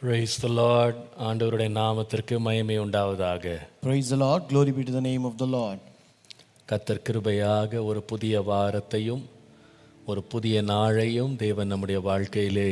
Praise the Lord. ஆண்டவருடைய நாமத்திற்கு மகிமை உண்டாவதாக. Praise the Lord. Glory be to the name of the Lord. கர்த்தர் கிருபையாக ஒரு புதிய வாரத்தையும் ஒரு புதிய நாளையும் தேவன் நம்முடைய வாழ்க்கையிலே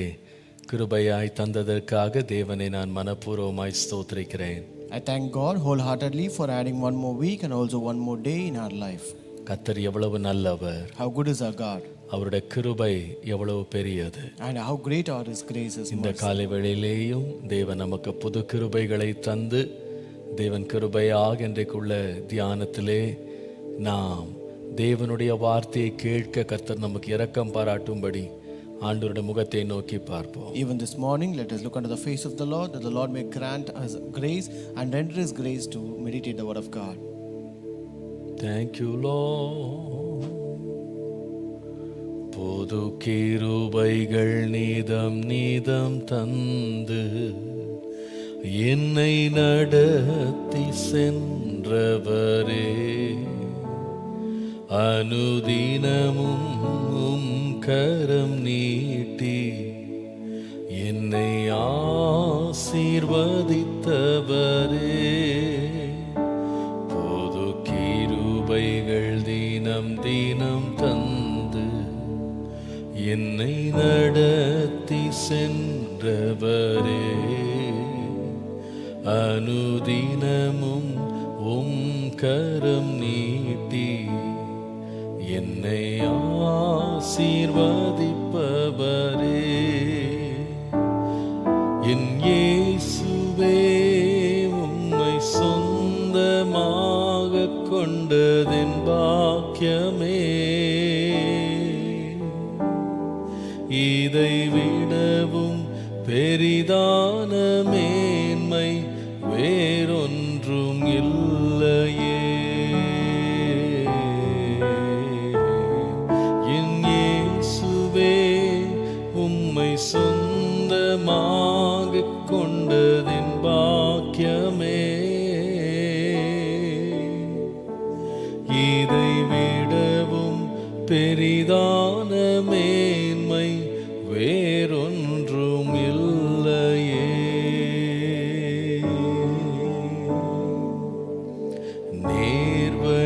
கிருபையாய் தந்ததற்காக தேவனை நான் மனப்பூர்வமாய் ஸ்தோத்திரிக்கிறேன். I thank God wholeheartedly for adding one more week and also one more day in our life. கர்த்தர் எவ்வளவு நல்லவர். How good is our God. அவருடைய கிருபை எவ்வளவு பெரியது. And how great are his graces. இந்த காலை வேளையிலேயும் தேவன் நமக்கு புது கிருபைகளை தந்து தேவன் கிருபையாக இன்றைக்குள்ள தியானத்திலே நாம் தேவனுடைய வார்த்தையை கேட்க கர்த்தர் நமக்கு இரக்கம் பாராட்டும்படி ஆண்டவருடைய முகத்தை நோக்கி பார்ப்போம். Even this morning, let us look unto the face of the Lord, that the Lord may grant us grace and render his grace to meditate the word of God. Thank you, Lord. புது கிருபைகள் நீதம் தந்து என்னை நடத்தி சென்றவரே, அனுதினமும் உம் கரம் நீட்டி என்னை ஆசீர்வதித்தவரே, புது கிருபைகள் தினம் தந்து என்னை நடத்தி சென்றவரே, அனுதினமும் உம் கரம் நீட்டி என்னை ஆசீர்வதிப்பவரே, என் இயேசுவே உம்மை சொந்தமாக கொண்டதென் பாக்கியமே, இதை விடவும் பெரிதான மேன்மை வேறொன்றும் இல்லையே, என் இயேசுவே உம்மை சொந்தமாக கொண்டதின் பாக்கியமே, இதை விடவும் பெரிதான மேன்மை வேறொன்றும் இல்லையே,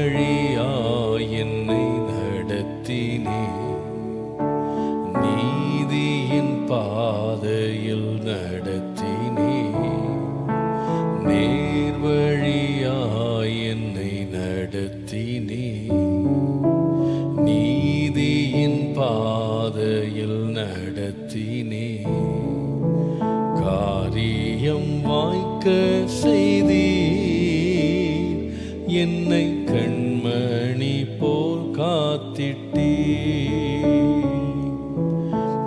நேர்வழியாய் என்னை நடத்தினே, நீதியின் பாதையில் நடத்தினே, நேர்வழியாய் என்னை நடத்தினே, நீதியின் பாதையில் நடத்தினே, காரியம் வாய்க்க செய்தீர், என்னை கண்மணி போல் காத்திட்டீர்,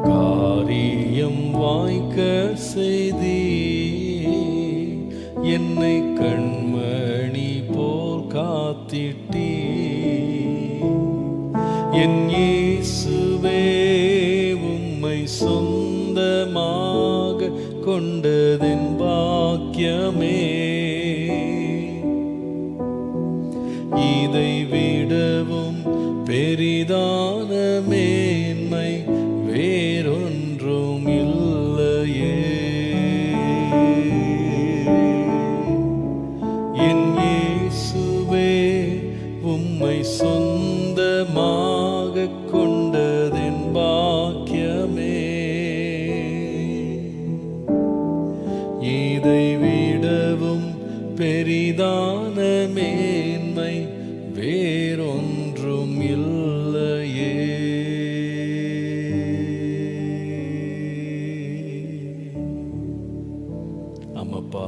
காரியம் வாய்க்க செய்தீர், என்னை கண்மணி போல் காத்திட்டீர், என் இயேசுவே உம்மை சொந்தமாக கொண்டதென் பாக்கியமே, இதை விடவும் பெரிதான மேன்மை வேறொன்றும் இல்லையே, என் இயேசுவே உம்மை சொந்தமாக கொண்டதென் பாக்கியமே, இதை விடவும் பெரிதான மேன்மை வேறொன்றும் இல்லையே. ஆமாப்பா,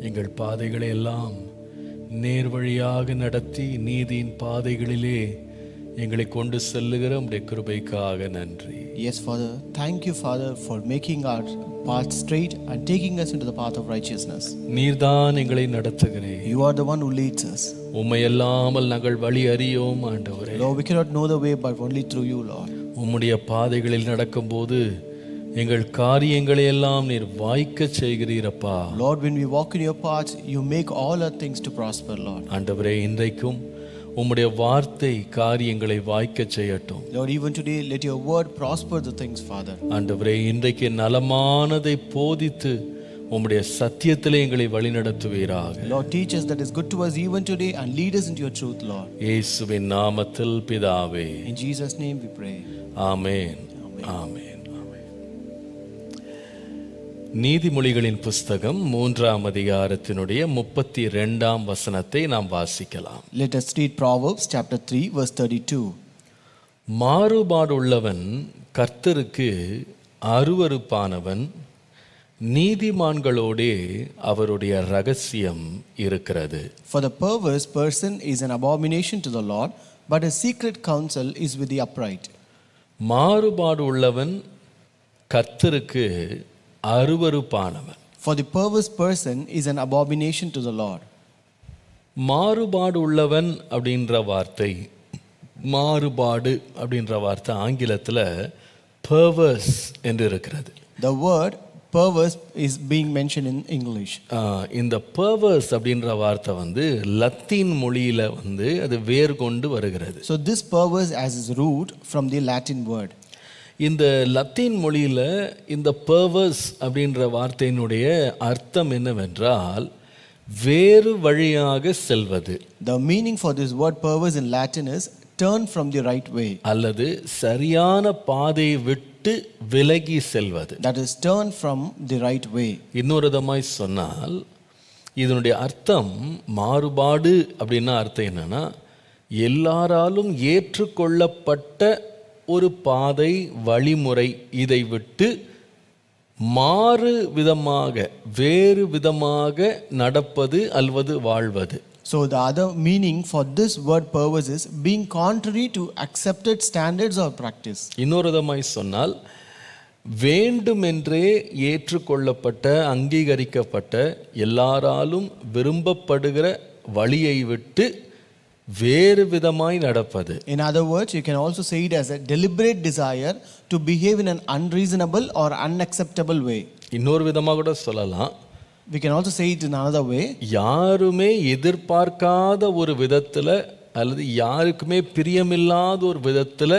எங்கள் பாதைகளை எல்லாம் நேர்வழியாக நடத்தி நீதியின் பாதைகளிலே எங்களை கொண்டு செல்லுகிற உம்முடைய கிருபைக்காக நன்றி. Yes, Father. Thank you, Father, for making our path straight and taking us into the path of righteousness. நீர்தான் எங்களை நடத்துகிறீர். You are the one who leads us. உம்மை அல்லாமல் நாங்கள் வழி அறியோம் ஆண்டவரே. Lord, we cannot know the way but only through you, Lord. உம்முடைய பாதைகளில் நடக்கும்போது எங்கள் காரியங்களை எல்லாம் நீர் வாய்க்க செய்கிறீரப்பா. Lord, when we walk in your paths, you make all our things to prosper, Lord. ஆண்டவரே, இன்றைக்கும் உம்முடைய வார்த்தை காரியங்களை வாய்க்க செய்யட்டும். Lord, even today, let your word prosper the things, Father. ஆண்டவரே, இன்றைக்கு நலமானதை போதித்து உம்முடைய சத்தியத்திலே எங்களை வழிநடத்துவீராக. Lord, teach us that is good to us even today and lead us into your truth, Lord. இயேசுவின் நாமத்தில் பிதாவே. In Jesus' name we pray. ஆமென். ஆமென். நீதிமொழிகளின் புஸ்தகம் 3ஆம் அதிகாரத்தினுடைய 32ஆம் வசனத்தை நாம் வாசிக்கலாம். Let us read Proverbs chapter 3 verse 32. மாறுபாடுள்ளவன் கர்த்தருக்கு அருவருப்பானவன், நீதிமான்களோடே அவருடைய ரகசியம் இருக்கிறது. For the perverse person is an abomination to the Lord, but a secret counsel is with the upright. மாறுபாடு உள்ளவன் கர்த்தருக்கு அருவருப்பானவன். For the perverse person is an abomination to the Lord. மாறுபாடு உள்ளவன் அப்படின்ற வார்த்தை, மாறுபாடு அப்படின்ற வார்த்தை ஆங்கிலத்தில் perverse என்று இருக்கிறது. The word perverse is being mentioned in English. இந்த perverse அப்படின்ற வார்த்தை லத்தீன் மொழியில் அது வேர் கொண்டு வருகிறது. So this perverse has its root from the Latin word. இந்த லத்தீன் மொழியில் இந்த perverse அப்படின்ற வார்த்தையினுடைய அர்த்தம் என்னவென்றால் வேறு வழியாக செல்வது. The meaning for this word perverse in Latin is turn from the right way. அல்லது சரியான பாதையை விட்டு விலகி செல்வது. That is turn from the right way. இன்னொரு விதமாய் சொன்னால் இதனுடைய அர்த்தம் மாறுபாடு அப்படின்னா அர்த்தம் என்னன்னா எல்லாராலும் ஏற்றுக்கொள்ளப்பட்ட ஒரு பாதை வழிமுறை, இதை விட்டு மாறு விதமாக வேறு விதமாக நடப்பது அல்லது வாழ்வது. So the other meaning for this word perverse is being contrary to accepted standards or practice. இன்னொரு விதமாய் சொன்னால் வேண்டுமென்றே ஏற்றுக்கொள்ளப்பட்ட அங்கீகரிக்கப்பட்ட எல்லாராலும் விரும்பப்படுகிற வழியை விட்டு வேறு விதமாய் நடப்பது. In other words, you can also say it as a deliberate desire to behave in an unreasonable or unacceptable way. இன்னொரு விதமாக கூட சொல்லலாம். We can also say it in another way. யாருமே எதிர்பார்க்காத ஒரு விதத்தில் அல்லது யாருக்குமே பிரியமில்லாத ஒரு விதத்தில்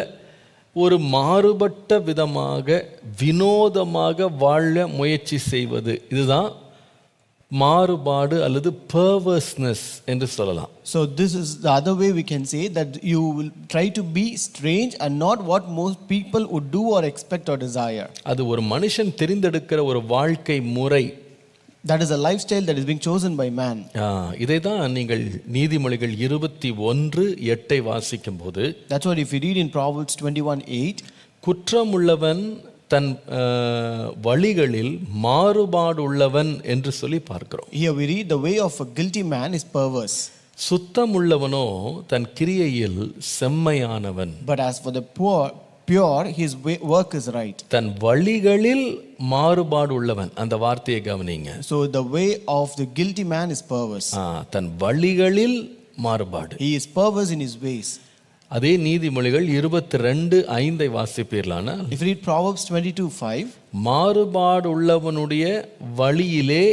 ஒரு மாறுபட்ட விதமாக வினோதமாக வாழ முயற்சி செய்வது, இதுதான் மாறுபாடு அல்லது perverseness என்று சொல்லலாம். So this is the other way we can say that you will try to be strange and not what most people would do or expect or desire. அது ஒரு மனுஷன் தெரிந்தெடுக்கிற ஒரு வாழ்க்கை முறை. That is a lifestyle that is being chosen by man. இதை தான் நீங்கள் நீதிமொழிகள் 21:8 வாசிக்கும் போது, That's what if you read in Proverbs 21:8, குற்றமுள்ளவன் தன் வழிகளில் மாறுபாடு உள்ளவன் என்று சொல்லி பார்க்கிறோம். here we read the way of a guilty man is perverse. சுத்தமுள்ளவனோ than கிரியையில் செம்மையானவன். But as for the pure, his work is right. தன் வழிகளில் மாறுபாடு உள்ளவன், அந்த வார்த்தையை கவனிங்க. So the way of the guilty man is perverse. தன் வழிகளில் மாறுபாடு. He is perverse in his ways. அதே நீதிமொழிகள் 22:5 வாசிப்பீர்களானா, if you read Proverbs 22:5, மாறுபாடு உள்ளவனுடைய வழியிலே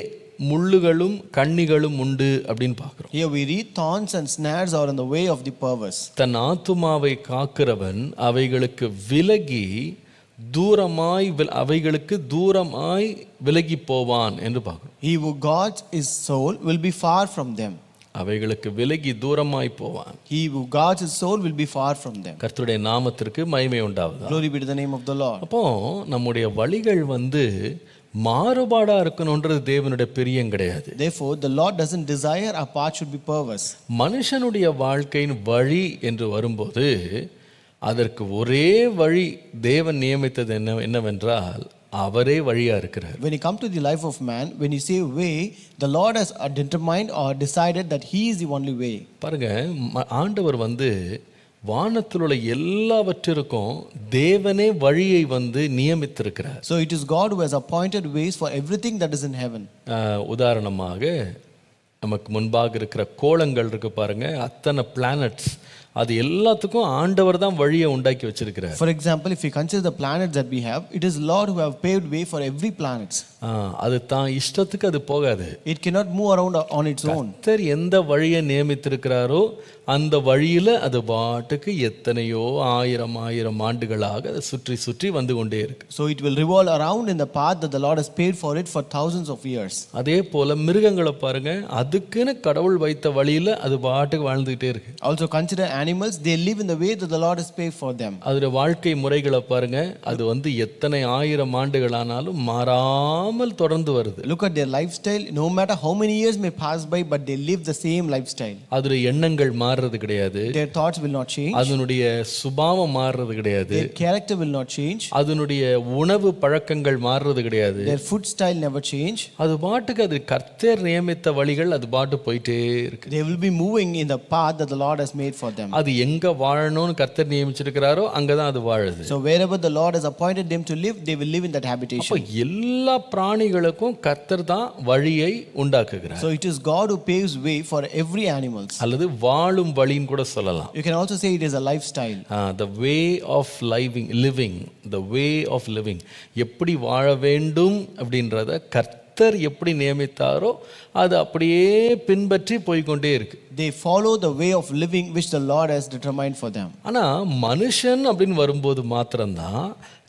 முள்ளுகளும் கண்ணிகளும் உண்டு அப்படின்னு பார்க்கிறோம். here we read thorns and snares are in the way of the perverse. தன் ஆத்துமாவை காக்கிறவன் அவைகளுக்கு விலகி தூரமாய் அவைகளுக்கு தூரமாய் விலகி போவான் என்று பார்க்கிறோம். he who guards his soul will be far from them. அவைகளுக்கு விலகி தூரமாய் போவான். he who guards his soul will be far from them. கர்த்தருடைய நாமத்திற்கு மகிமை உண்டாவதாக. glory be to the name of the Lord. அப்போ நம்முடைய வழிகள் மாறுபாடா இருக்கணும்ன்றது தேவனுடைய பிரியம் கிடையாது. therefore the Lord doesn't desire our path should be perverse. மனுஷனுடைய வாழ்க்கையின் வழி என்று வரும்போது அதற்கு ஒரே வழி தேவன் நியமித்தது என்னவென்றால் அவரே வழியா இருக்கிறார். when you come to the life of man, when you say way, the Lord has determined or decided that he is the only way. பாருங்க, ஆண்டவர் வானத்தில் உள்ள எல்லாவற்றிற்கும் தேவனே வழியை நியமித்திருக்கிறார். so it is God who has appointed ways for everything that is in heaven. உதாரணமாக நமக்கு முன்பாக இருக்கிற கோளங்கள் இருக்கு பாருங்க, அத்தனை பிளானட்ஸ் அது எல்லாத்துக்கும் ஆண்டவர் தான் வழியை உண்டாக்கி வச்சிருக்கிறார். For example, if we consider the planets that we have, it is Lord who have paved way for every planet. அது தான் இஷ்டத்துக்கு அது போகாது. It cannot move around on its own. கர்த்தர் எந்த வழியை நியமித்திருக்கிறாரோ அந்த வழியில அது பாட்டுக்கு எத்தனையோ ஆயிரம் ஆண்டுகளாக அதை சுற்றி சுற்றி வந்து கொண்டே இருக்கு. So it will revolve around in the path that the Lord has paid for it for thousands of years. அதே போல மிருகங்களை பாருங்க, அதுக்குன்னு கடவுள் வைத்த வழியில அது பாட்டுக்கு வாழ்ந்துகிட்டே இருக்கு. Also consider animals, they live in the way that the Lord has paid for them. அதோட வாழ்க்கை முறைகளை பாருங்க, அது எத்தனை ஆயிரம் ஆண்டுகளானாலும் மாறாமல் தொடர்ந்து வருது. Look at their lifestyle, no matter how many years may pass by, but they live the same lifestyle. அதோட எண்ணங்கள் மாறுறது கிடையாது. Their thoughts will not change. அதனுடைய சுபாவம் மாறுறது கிடையாது. Their character will not change. அதனுடைய உணவு பழக்கங்கள் மாறுறது கிடையாது. Their food style never change. அது பாட்டுக்கு அது கர்த்தர் நியமித்த வழிகள் அது பாட்டு போயிட்டே இருக்கு. They will be moving in the path that the Lord has made for them. அது எங்க வாழணும்னு கர்த்தர் நியமிச்சிருக்கிறாரோ அங்கதான் அது வாழுது. So wherever the Lord has appointed them to live, they will live in that habitation. அப்ப எல்லா பிராணிகளுக்கும் கர்த்தர் தான் வழியை உண்டாக்குகிறார். So it is God who paves way for every animals. அல்லது வாழும் வழின்னு கூட சொல்லலாம். You can also say it is a lifestyle. The way of living, the way of living, எப்படி வாழ வேண்டும் அப்படின்றத கர்த்தர் எப்படி நியமித்தாரோ அது அப்படியே பின்பற்றி போய்கொண்டே இருக்கு. They follow the way of living which the Lord has determined for them. ஆனா மனுஷன் அப்படின்னு வரும்போது மாத்திரம்தான்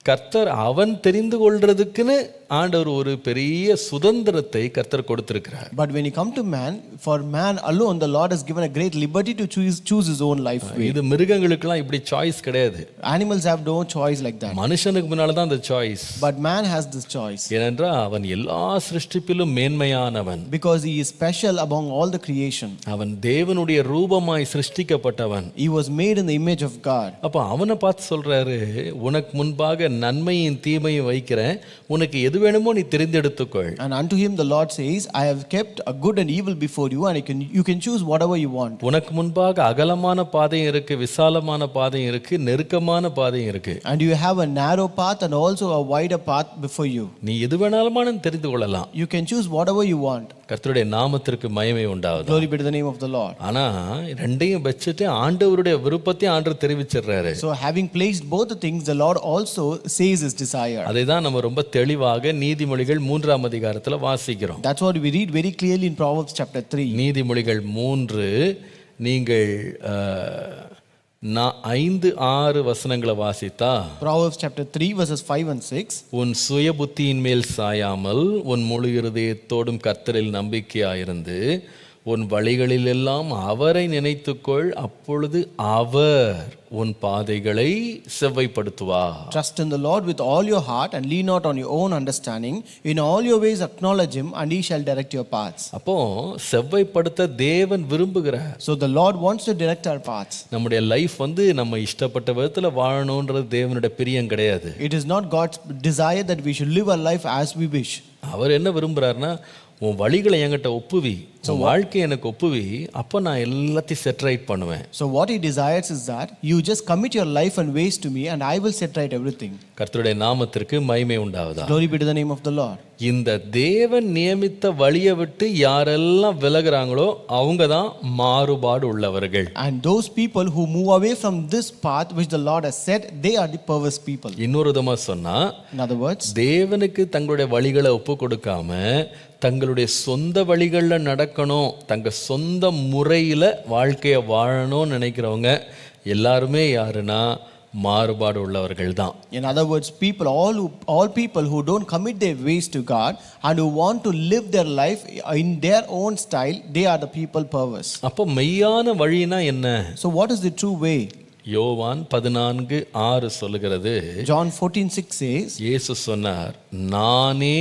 கர்த்தர் அவன் தெரிந்து கொள்றதுக்குன்னு ஆண்டவர் ஒரு பெரிய சுதந்திரத்தை கர்த்தர் கொடுத்திருக்கிறார். But when you come to man, for man alone the Lord has given a great liberty to choose his own life way. இது மிருகங்களுக்கெல்லாம் இப்படி சாய்ஸ் கிடையாது. Animals have no choice like that. மனுஷனுக்கு முன்னால தான் அந்த choice. But man has this choice. ஏனென்றால் அவன் எல்லா சிருஷ்டிப்பிலும் மேன்மையானவன். Because he is special among all the creation. அவன் தேவனுடைய ரூபமாய் சிருஷ்டிக்கப்பட்டவன். He was made in the image of God. அப்ப அவனை பார்த்து சொல்றாரு, உனக்கு முன்பாக நன்மையும் தீமையும் வைக்கிறேன், உனக்கு எது வேணுமோ நீ தெரிந்தெடுத்துக்கொள். And unto him the Lord says, I have kept a good and evil before you, and you can choose whatever you want. உனக்கு முன்பாக அகலமான பாதையும் இருக்கு, விசாலமான பாதையும் இருக்கு, நெருக்கமான பாதையும் இருக்கு. And you have a narrow path and also a wider path before you. நீ எது வேணாலும் தெரிந்து கொள்ளலாம். You can choose whatever you want. கர்த்தருடைய நாமத்திற்கு மகிமை உண்டாவதாக. Glory be to the name of the Lord. ஆனா ரெண்டையும் வச்சிட்டு ஆண்டவருடைய விருப்பத்தை ஆண்டவர் தெரிவிச்சிடுறாரு. So having placed both the things, the Lord also says his desire. அதை தான் நம்ம ரொம்ப தெளிவாக நீதிமொழிகள் 3ஆம் அதிகாரத்துல வாசிக்கிறோம். That's what we read very clearly in Proverbs chapter 3. நீதிமொழிகள் 3 நீங்கள் 5-6 வசனங்களை வாசித்தா, Proverbs chapter 3 verses 5 and 6. உன் சுய புத்தியின் மேல் சாயாமல் உன் முழு இருதயத்தோடும் கர்த்தரில் நம்பிக்கையாயிருந்து உன் வழிகளில் எல்லாம் அவரை நினைத்துக்கொள், அப்பொழுது அவர் உன் பாதைகளை செவ்வைப்படுத்துவார். Trust in the Lord with all your heart and lean not on your own understanding. In all your ways acknowledge him and he shall direct your paths. அப்போ செவ்வைப்படுத்த தேவன் விரும்புகிறார். So the Lord wants to direct our paths. நம்முடைய life நம்ம இஷ்டப்பட்ட விதத்துல வாழணும்ன்றது தேவனுடைய பிரியம் கிடையாது. It is not God's desire that we should live our life as we wish. அவர் என்ன விரும்புறாருன்னா, உன் வழிகளை என்கிட்ட ஒப்புவி, உன் வாழ்க்கை எனக்கு ஒப்புவி, அப்போ நான் எல்லாத்தையும் செட் ரைட் பண்ணுவேன். So what he desires is that you just commit your life and ways to me and I will set right everything. கர்த்தருடைய நாமத்திற்கு மகிமை உண்டாவதாக. Glory be to the name of the Lord. இந்த தேவன் நியமித்த வழியை விட்டு யாரெல்லாம் விலகுறாங்களோ அவங்க தான் மாறுபாடு உள்ளவர்கள். And those people who move away from this path which the Lord has set, they are the perverse people. இன்னொரு விதமா சொன்னா, in other words, தேவனுக்கு தங்களுடைய வழிகளை ஒப்பு கொடுக்காம தங்களுடைய சொந்த வழிகளில் நடக்கணும், தங்க சொந்த முறையில் வாழ்க்கையை வாழணும்னு நினைக்கிறவங்க எல்லாருமே யாருன்னா மாறுபாடு உள்ளவர்கள் தான். In other words, all people who don't commit their ways to God and who want to live their life in their own style, they are the people perverse. அப்போ மெய்யான வழினா என்ன? So what is the true way? யோவான் 14:6 சொல்லுகிறது. John 14:6 says, இயேசு சொன்னார், நானே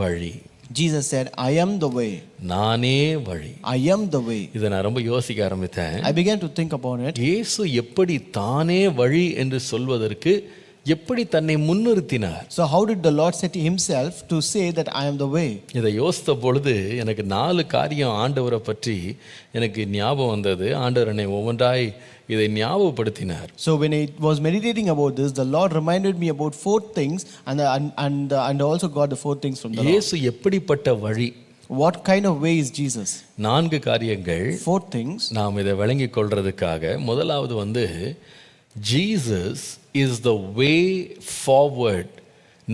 வழி. Jesus said, I am the way. நானே வழி. I am the way. இதை நான் ரொம்ப யோசிக்க ஆரம்பித்தேன். I began to think upon it. இயேசு எப்படி தானே வழி என்று சொல்வதற்கு எப்படி தன்னை முன்னிறுத்தினார்? So how did the Lord set himself to say that I am the way? இதை யோசித்த பொழுது எனக்கு 4 காரியம் ஆண்டவரை பற்றி எனக்கு ஞாபகம் வந்தது. ஆண்டவர் என்னை ஒவ்வொன்றாய் இதை ஞாபகப்படுத்தினார். So when I was meditating about this, the Lord reminded me about 4 things and also got the 4 things from the Lord. இயேசு எப்படிப்பட்ட வழி? What kind of way is Jesus? 4 காரியங்கள் 4 things. நாம் இதை விளங்கிக் கொள்றதுக்காக முதலாவது Jesus is the way forward.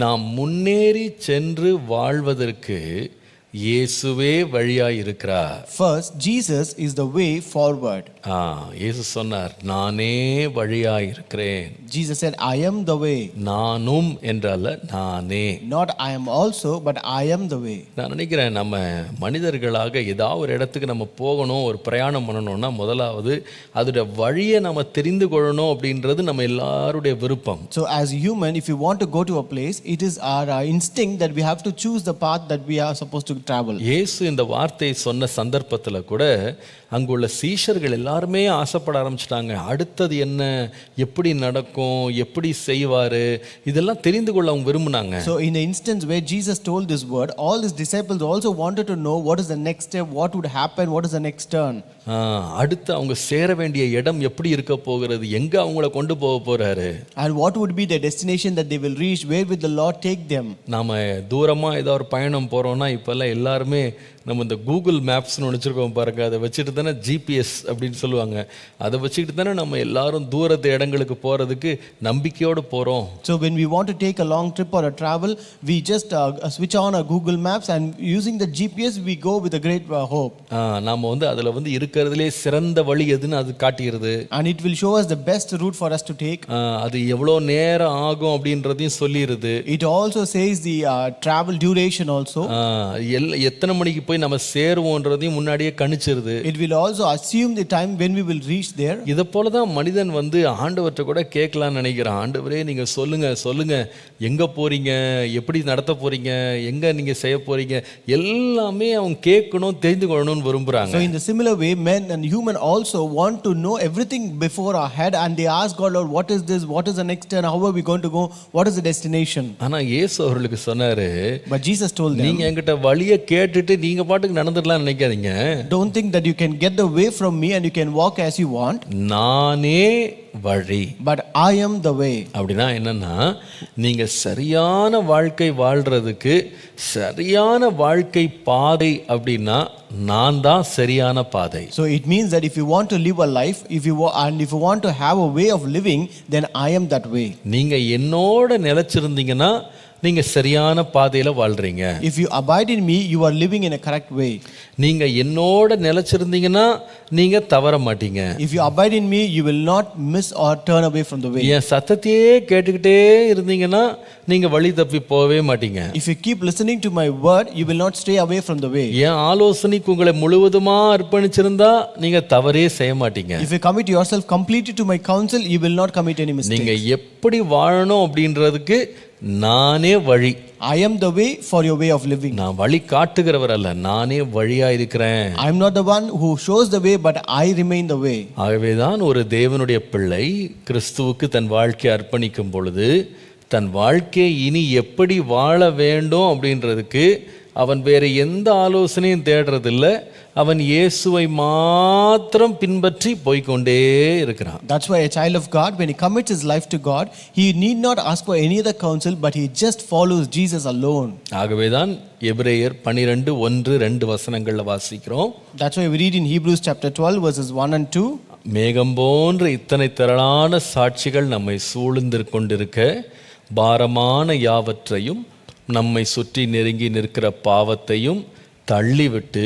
நாம் முன்னேறி சென்று வாழ்வதற்கு இயேசுவே வழியாய் இருக்கிறார். First, Jesus is the way forward. இயேசு சொன்னார், நானே வழியாய் இருக்கிறேன். Jesus said, I am the way. நானும் என்றல்ல, நானே. Not I am also, but I am the way. நான் நினைக்கிறேன், நம்ம மனிதர்களாக ஏதாவது ஒரு இடத்துக்கு நம்ம போகணும், ஒரு பிரயாணம் பண்ணணும்னா முதலாவது அதோட வழியை நம்ம தெரிந்து கொள்ளணும் அப்படின்றது நம்ம எல்லாருடைய விருப்பம். So as human, if you want to go to a place, it is our instinct that we have to choose the path that we are supposed to travel. இயேசு இந்த வார்த்தையை சொன்ன சந்தர்ப்பத்தில் கூட அங்குள்ள சீஷர்கள் எல்லாருமே ஆசைப்பட ஆரம்பிச்சிட்டாங்க. அடுத்தது என்ன, எப்படி நடக்கும், எப்படி செய்வாரு, இதெல்லாம் தெரிந்து கொள்ள அவங்க விரும்பினாங்க. So in the instance where Jesus told this word, all his disciples also wanted to know what is the next step, what would happen, what is the next turn. அடுத்து அவங்க சேர வேண்டிய இடம் எப்படி இருக்க போகிறது, எங்க அவங்கள கொண்டு போக போறாரு, and what would be the destination that they will reach, where will the Lord take them. நாம தூரமா ஏதோ ஒரு பயணம் போறோம்னா இப்பெல்லாம் எல்லாருமே நம்ம இந்த கூகுள் மேப்ஸ்னு வச்சுருக்கோம் பாருங்க, அதை வச்சுட்டு தானே ஜிபிஎஸ் அப்படின்னு சொல்லுவாங்க, அதை வச்சுக்கிட்டு தானே நம்ம எல்லாரும் தூரத்து இடங்களுக்கு போகிறதுக்கு நம்பிக்கையோடு போகிறோம். So when we want to take a long trip or a travel, we just switch on a Google Maps and using the GPS we go with a great hope. நாம் அதில் இருக்கிறதுலே சிறந்த வழி எதுன்னு அது காட்டுகிறது. And it will show us the best route for us to take. அது எவ்வளோ நேரம் ஆகும் அப்படின்றதையும் சொல்லிடுது. It also says the travel duration also. எத்தனை மணிக்கு போய் நம்ம சேருவோன்றதையும் முன்னாடியே கணிச்சிருது. It will also assume the time when we will reach there. இதை போல தான் மனிதன் ஆண்டவர்கிட்ட கூட கேட்கலான்னு நினைக்கிறான். ஆண்டவரே நீங்க சொல்லுங்க எங்க போறீங்க, எப்படி நடத்த போறீங்க, எங்க நீங்க செய்ய போறீங்க, எல்லாமே அவங்க கேட்கணும், தெரிந்து கொள்ளணும்னு விரும்புறாங்க. So in the similar way, men and human also want to know everything before our head, and they ask God, Lord, what is this, what is the next turn, how are we going to go, what is the destination. ஆனா இயேசு அவர்களுக்கு சொன்னாரு, but Jesus told them, நீங்க என்கிட்ட வழியை கேட்டுட்டு நீங்க பாட்டுக்கு நடந்துடலாம் நினைக்காதீங்க. Don't think that you can get the way from me and you can walk as you want. நானே வழி, but I am the way. அப்படின்னா என்னன்னா, நீங்க சரியான வாழ்க்கை வாழ்றதுக்கு சரியான வாழ்க்கை பாதை அப்படின்னா நான் தான் சரியான பாதை. So it means that if you want to live a life, if you want to have a way of living, then I am that way. நீங்க என்னோட நிலைச்சிருந்தீங்கன்னா நீங்க சரியான பாதையில வாழ்றீங்க. If you abide in me, you are living in a correct way. நீங்க என்னோட நிலைச்சிருந்தீங்கன்னா நீங்க தவற மாட்டீங்க. If you abide in me, you will not miss or turn away from the way. என் சத்தத்தையே கேட்டுக்கிட்டே இருந்தீங்கன்னா நீங்க வழி தப்பி போகவே மாட்டீங்க. If you keep listening to my word, you will not stray away from the way. என் ஆலோசனைக்கு உங்களை முழுவதுமா அர்ப்பணிச்சிருந்தா நீங்க தவறே செய்ய மாட்டீங்க. If you commit yourself completely to my counsel, you will not commit any mistake. நீங்க எப்படி வாழணும் அப்படின்றதுக்கு நானே வழி. I am the way for your way of living. நான் வழி காட்டுகிறவர் அல்ல, நானே வழியா இருக்கிறேன். I am not the one who shows the way, but I remain the way. ஆகவேதான் ஒரு தேவனுடைய பிள்ளை கிறிஸ்துவுக்கு தன் வாழ்க்கையை அர்ப்பணிக்கும் பொழுது தன் வாழ்க்கையை இனி எப்படி வாழ வேண்டும் அப்படின்றதுக்கு அவன் வேற எந்த ஆலோசனையும் தேடுறதில்ல, அவன் இயேசுவை மாத்திரம் பின்பற்றி போய்கொண்டே இருக்கிறான். That's why a child of God, when he commits his life to God, he need not ask for any other counsel, but he just follows Jesus alone. ஆகவேதான் எபிரேயர் 12:1-2 வசனங்கள்ல வாசிக்கிறோம். That's why we read in Hebrews chapter 12 verses 1 and 2. மேகம் போன்ற இத்தனை திரளான சாட்சிகள் நம்மை சூழ்ந்து கொண்டிருக்க பாரமான யாவற்றையும் நம்மை சுற்றி நெருங்கி நிற்கிற பாவத்தையும் தள்ளிவிட்டு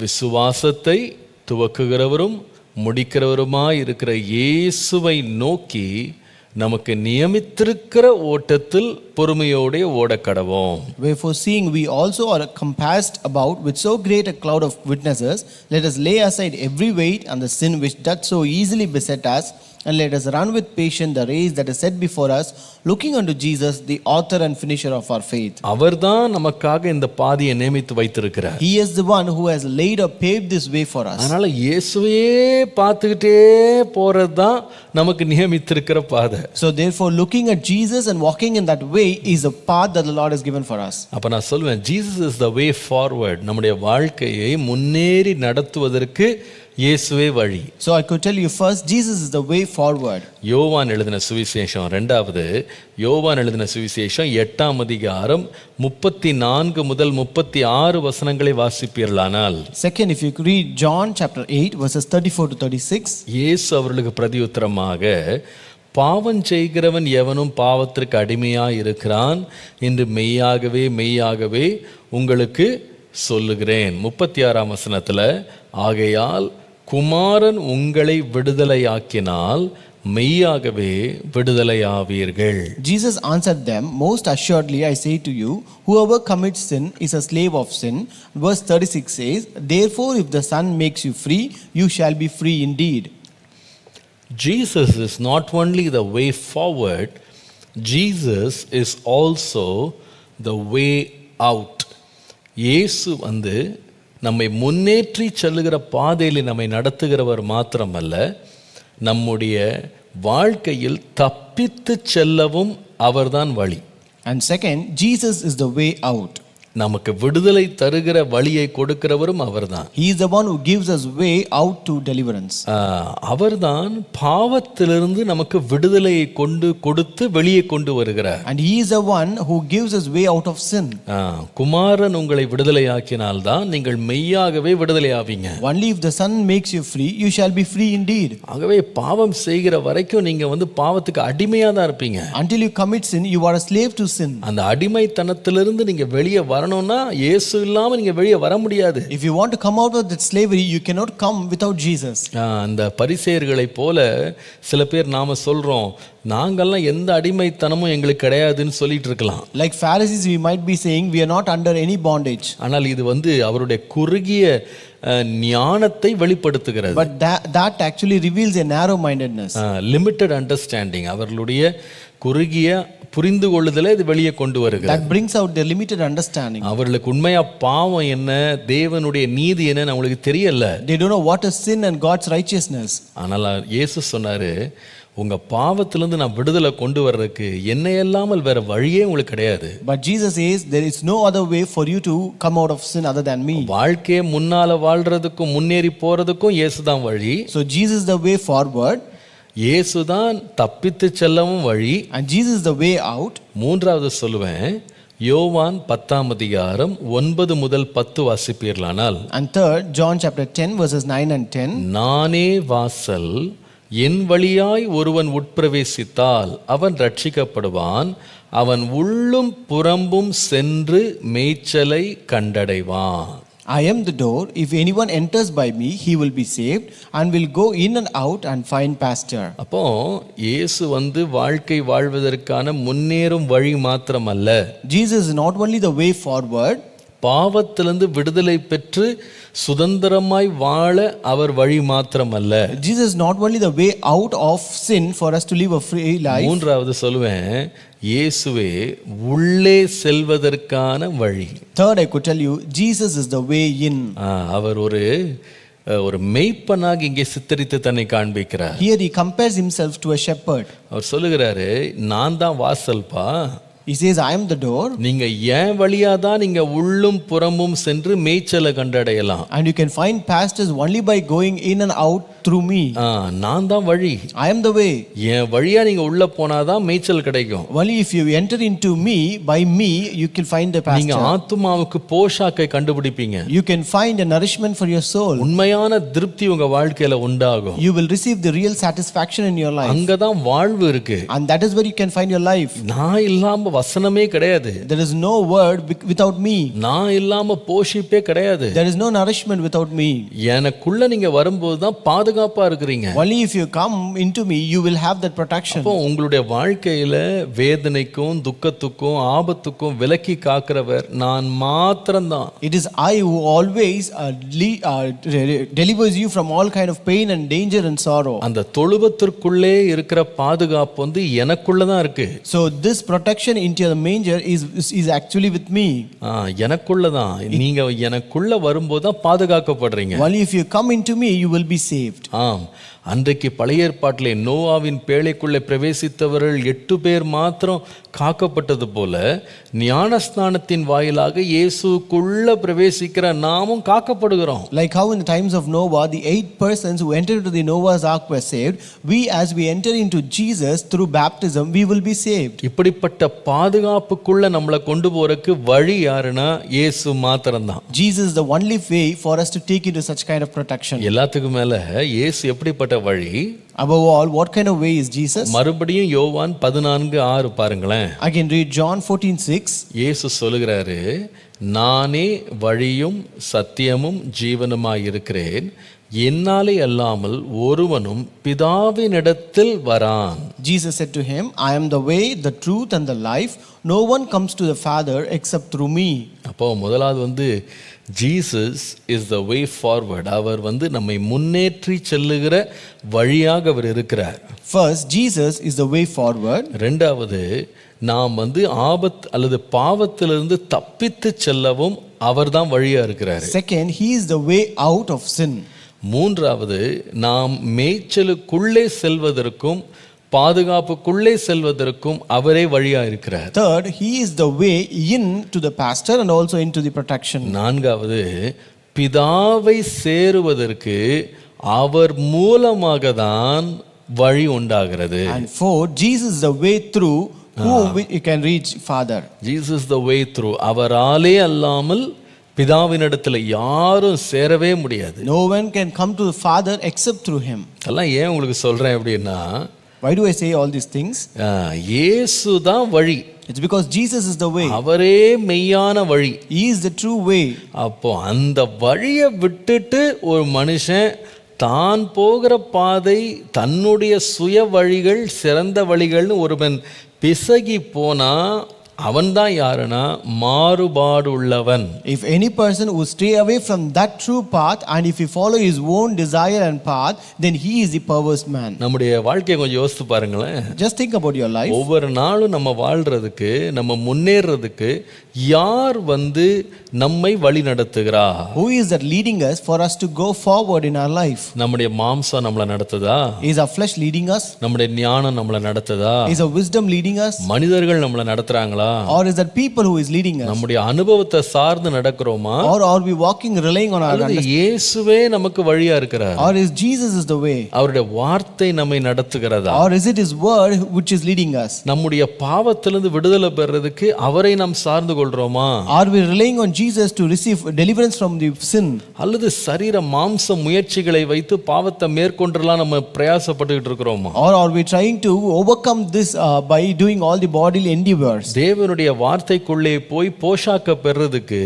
விசுவாசத்தை துவக்குகிறவரும் முடிக்கிறவருமாய் இருக்கிற இயேசுவை நோக்கி நமக்கு நியமித்திருக்கிற ஓட்டத்தில் பொறுமையோடு ஓடக்கடவோம். Wherefore seeing we also are compassed about with so great a cloud of witnesses, let us lay aside every weight and the sin which doth so easily beset us, and let us run with patience the race that is set before us, looking unto Jesus, the author and finisher of our faith. அவர்தான் நமக்காக இந்த பாதையை நியமித்து வைத்திருக்கிறார். He is the one who has laid or paved this way for us. அதனால இயேசுவையே பார்த்துக்கிட்டே போறதுதான் நமக்கு நியமித்திருக்கிற பாதை. So therefore looking at Jesus and walking in that way is a path that the Lord has given for us. அப்ப நான் சொல்வேன், Jesus is the way forward. நம்முடைய வாழ்க்கையை முன்னேறி நடத்துவதற்கு இயேசுவே வழி. So I could tell you first, Jesus is the way forward. யோவான் எழுதின சுவிசேஷம் 2வது யோவான் எழுதின சுவிசேஷம் 8ஆம் அதிகாரம் 34 முதல் 36 வசனங்களை வாசிப்பீர்களானால், Second, if you read John chapter 8 verses 34 to 36, இயேசு அவர்களுக்கு பிரதியுத்தரமாக, பாவம் செய்கிறவன் எவனும் பாவத்திற்கு அடிமையாய் இருக்கிறான் என்று மெய்யாகவே மெய்யாகவே உங்களுக்கு சொல்லுகிறேன். 36ஆம் வசனத்தில், ஆகையால் குமாரன் உங்களை விடுதலையாக்கினால் மெய்யாகவே விடுதலையாவீர்கள். Jesus answered them, most assuredly I say to you, whoever commits sin is a slave of sin. Verse 36 says, therefore if the Son makes you free, you shall be free indeed. Jesus is not only the way forward, Jesus is also the way out. இயேசு நம்மை முன்னேற்றி செல்லுகிற பாதையில் நம்மை நடத்துகிறவர் மாத்திரமல்ல, நம்முடைய வாழ்க்கையில் தப்பித்து செல்லவும் அவர்தான் வழி. And second, Jesus is the way out. நமக்கு விடுதலை தருகிற வழியை கொடுக்கிறவரும் அவர்தான். He is the one who gives us way out to deliverance. அவர்தான் பாவத்திலிருந்து நமக்கு விடுதலையை கொடுத்து வெளியே கொண்டு வருகிறார். And he is the one who gives us way out of sin. குமாரன் உங்களை விடுதலையாக்கினால்தான் நீங்கள் மெய்யாகவே விடுதலையாவீங்க. Only if the Son makes you free, you shall be free indeed. ஆகவே பாவம் செய்கிற வரைக்கும் நீங்க பாவத்துக்கு அடிமையா தான் இருப்பீங்க. Until you commit sin, you are a slave to sin. அந்த அடிமைத்தனத்திலிருந்து நீங்க வெளியே வரணும்னா இயேசு இல்லாம நீங்க வெளியே வர முடியாது. If you want to come out of that slavery, you cannot come without Jesus. அந்த பரிசேயர்களை போல சில பேர் நாம சொல்றோம், நாங்கெல்லாம் எந்த அடிமைத்தனமும் எங்களுக்கு கிடையாதுன்னு சொல்லிட்டு இருக்கலாம். Like Pharisees, we might be saying we are not under any bondage. ஆனால் இது அவருடைய குறுகிய ஞானத்தை வெளிப்படுத்துகிறது. But that actually reveals a narrow mindedness. Limited understanding, அவர்களுடைய குறுகிய புரிந்து கொள்ளுதலை இது வெளியே கொண்டு வருகிறது. That brings out their limited understanding. அவர்களுக்கு உண்மையா பாவம் என்ன, தேவனுடைய நீதி என்ன அவங்களுக்கு தெரியல. They don't know what is sin and God's righteousness. ஆனால் இயேசு சொன்னாரு, உங்க பாவத்திலிருந்து நான் விடுதலை கொண்டு வர்றதுக்கு என்னை இல்லாமல் வேற வழியே உங்களுக்கு கிடையாது. But Jesus says there is no other way for you to come out of sin other than me. வாழ்க்கையை முன்னால வாழ்றதுக்கும் முன்னேறி போறதுக்கும் இயேசுதான் வழி. So Jesus is the way forward. இயேசுதான் தப்பித்து செல்லவும் வழி. And Jesus is the way out. மூன்றாவது சொல்லுவேன், யோவான் 10ஆம் அதிகாரம் 9 முதல் 10 வாசிப்பீர்களானால். And third, John chapter 10 verses 9 and 10. நானே வாசல், என் வழியாய் ஒருவன் உட்பிரவேசித்தால் அவன் ரட்சிக்கப்படுவான், அவன் உள்ளும் புறம்பும் சென்று மேய்ச்சலை கண்டடைவான். I am the door. If anyone enters by me, he will be saved and will go in and out and find pasture. அப்போ இயேசு வாழ்க்கை வாழ்வதற்கான முன்னேறும் வழி மாத்திரமல்ல. Jesus is not only the way forward. பாவத்திலிருந்து விடுதலை பெற்று சுதந்திரமாய் வாழ அவர் வழி மாத்திரமல்ல. Jesus is not only the way out of sin for us to live a free life. மூன்றாவது சொல்லுவேன், இயேசுவே உள்ளே செல்வதற்கான வழி. Third, I could tell you, Jesus is the way in. அவர் ஒரு மெய்ப்பனாக இங்கே சித்தரித்து தன்னை காண்பிக்கிறார். Here he compares himself to a shepherd. அவர் சொல்லுகிறாரு, நான் தான் வாசல்பா. He says, I am the door. நீங்க ஏன் வழியா தான் நீங்க உள்ளும் புறமும் சென்று மேய்ச்சலை கண்டடையலாம். And you can find pastures only by going in and out through me. நான் தான் வழி. I am the way. என் வழியா நீங்க உள்ள போனாதான் மேய்ச்சல் கிடைக்கும். Only if you enter into me, by me, you can find the pasture. நீங்க ஆத்துமாவுக்கு போஷாக்கை கண்டுபிடிப்பீங்க. You can find a nourishment for your soul. உண்மையான திருப்தி உங்க வாழ்க்கையில உண்டாகும். You will receive the real satisfaction in your life. அங்கதான் வாழ்வு இருக்கு. And that is where you can find your life. நான் இல்லாம வசனமே கிடையாது. There is no word without me. நான் இல்லாம போஷிப்பே கிடையாது. There is no nourishment without me. எனக்குள்ள நீங்க வரும்போது தான் பாதுகாப்பா இருக்கீங்க. Only if you come into me, you will have that protection. அப்போ உங்களுடைய வாழ்க்கையில வேதனைக்கும் துக்கத்துக்கும் ஆபத்துக்கும் விலக்கி காக்கிறவர் நான் மாத்திரம்தான். It is I who always delivers you from all kind of pain and danger and sorrow. அந்த தொழுவத்திற்குள்ளே இருக்கிற பாதுகாப்பு எனக்குள்ள தான் இருக்கு. So this protection into the manger is actually with me. எனக்குள்ள தான். நீங்க எனக்குள்ள வரும்போது தான் பாதுகாக்கப்படுறீங்க. Only if you come into me, you will be saved. அன்றைக்கு பழைய ஏற்பாட்டிலே நோவாவின் பேழைக்குள்ளே பிரவேசித்தவர்கள் 8 பேர் மாத்திரம் காக்கப்பட்டது போல ஞானஸ்நானத்தின் வாயிலாக இயேசுக்குள்ள பிரவேசிக்கிற நாமும் காக்கப்படுகிறோம். Like how in the times of Noah, the 8 persons who entered into the Noah's ark were saved, we as we enter into Jesus through baptism, we will be saved. இப்படிப்பட்ட பாதுகாப்புக்குள்ள நம்மளை கொண்டு போறதுக்கு வழி யாருன்னா இயேசு மாத்திரம்தான். Jesus is the only way for us to take into such kind of protection. எல்லாத்துக்கும் மேல இயேசு எப்படிப்பட்ட வழி? Above all, what kind of way is Jesus? மறுபடியும் யோவான் 14:6 பாருங்களேன். Again read John 14:6. இயேசு சொல்லுகிறாரு, நானே வழியும் சத்தியமும் ஜீவனுமாய் இருக்கிறேன், என்னாலே அல்லாமல் ஒருவனும் பிதாவினிடத்தில் வரான். Jesus said to him, I am the way, the truth and the life. No one comes to the Father except through me. அப்போ முதலாவது Jesus is the way forward. அவர் நம்மை முன்னேற்றி செல்லுகிற வழியாக அவர் இருக்கிறார். First, Jesus is the way forward. ரெண்டாவது, நாம் ஆபத்து அல்லது பாவத்திலிருந்து தப்பித்து செல்லவும் அவர்தான் வழியா இருக்கிறார். Second, he is the way out of sin. மூன்றாவது, நாம் மேய்ச்சலுக்குள்ளே செல்வதற்கும் பாதுகாப்புக்குள்ளே செல்வதற்கும் அவரே வழியா இருக்கிறார். Third, he is the way in to the pasture and also into the protection. நான்காவது, பிதாவை சேருவதற்கு அவர் மூலமாக தான் வழி உண்டாகிறது. And fourth, Jesus is the way through whom you can reach Father. Jesus the way through. அவராலே அல்லாமல் பிதாவினிடத்தில் யாரும் சேரவே முடியாது. No one can come to the Father except through him. அதெல்லாம் ஏன் உங்களுக்கு சொல்றேன் அப்படின்னா, why do I say all these things? இயேசு தான் வழி. It's because Jesus is the way. அவரே மெய்யான வழி. He is the true way. அப்போ அந்த வழியை விட்டுட்டு ஒரு மனுஷன் தான் போகிற பாதை, தன்னுடைய சுய வழிகள் சிறந்த வழிகள்னு ஒருவன் பிசகி போனா அவன்தான் யாருன்னா மாறுபாடு உள்ளவன். If any person who stray away from that true path and if he follow his own desire and path, then he is the perverse man. நம்முடைய வாழ்க்கையை கொஞ்சம் யோசித்து பாருங்களேன். Just think about your life. ஒவ்வொரு நாளும் நம்ம வாழ்றதுக்கு, நம்ம முன்னேறதுக்கு யார் நம்மை வழி நடத்துகிறா? Who is that leading us for us to go forward in our life? நம்முடைய மாம்சம் நம்மளை நடத்துதா? Is our flesh leading us? நம்முடைய ஞானம் நம்மளை நடத்துதா? Is our wisdom leading us? மனிதர்கள் நம்மளை நடத்துறாங்களா? Or is that people who is leading us? நம்முடைய அனுபவத்தை சார்ந்து நடக்கிறோமா? Or are we walking relying on our understanding? இயேசுவே நமக்கு வழியா இருக்கிறார். Or is Jesus is the way? அவருடைய வார்த்தை நம்மை நடத்துகிறதா? Or is it his word which is leading us? நம்முடைய பாவத்திலிருந்து விடுதலை பெறறதுக்கு அவரை நாம் சார்ந்து கொள்றோமா? Are we relying on Jesus to receive deliverance from the sin? அல்லது சரீர மாம்ச முயற்சிகளை வைத்து பாவத்தை மேற்கொண்டறலாம் நம்ம பிரயாசப்பட்டுட்டு இருக்கோமா? Or are we trying to overcome this by doing all the bodily endeavors? தேவனுடைய வார்த்தைக்குள்ளே போய் போஷாக்க பெறறதுக்கு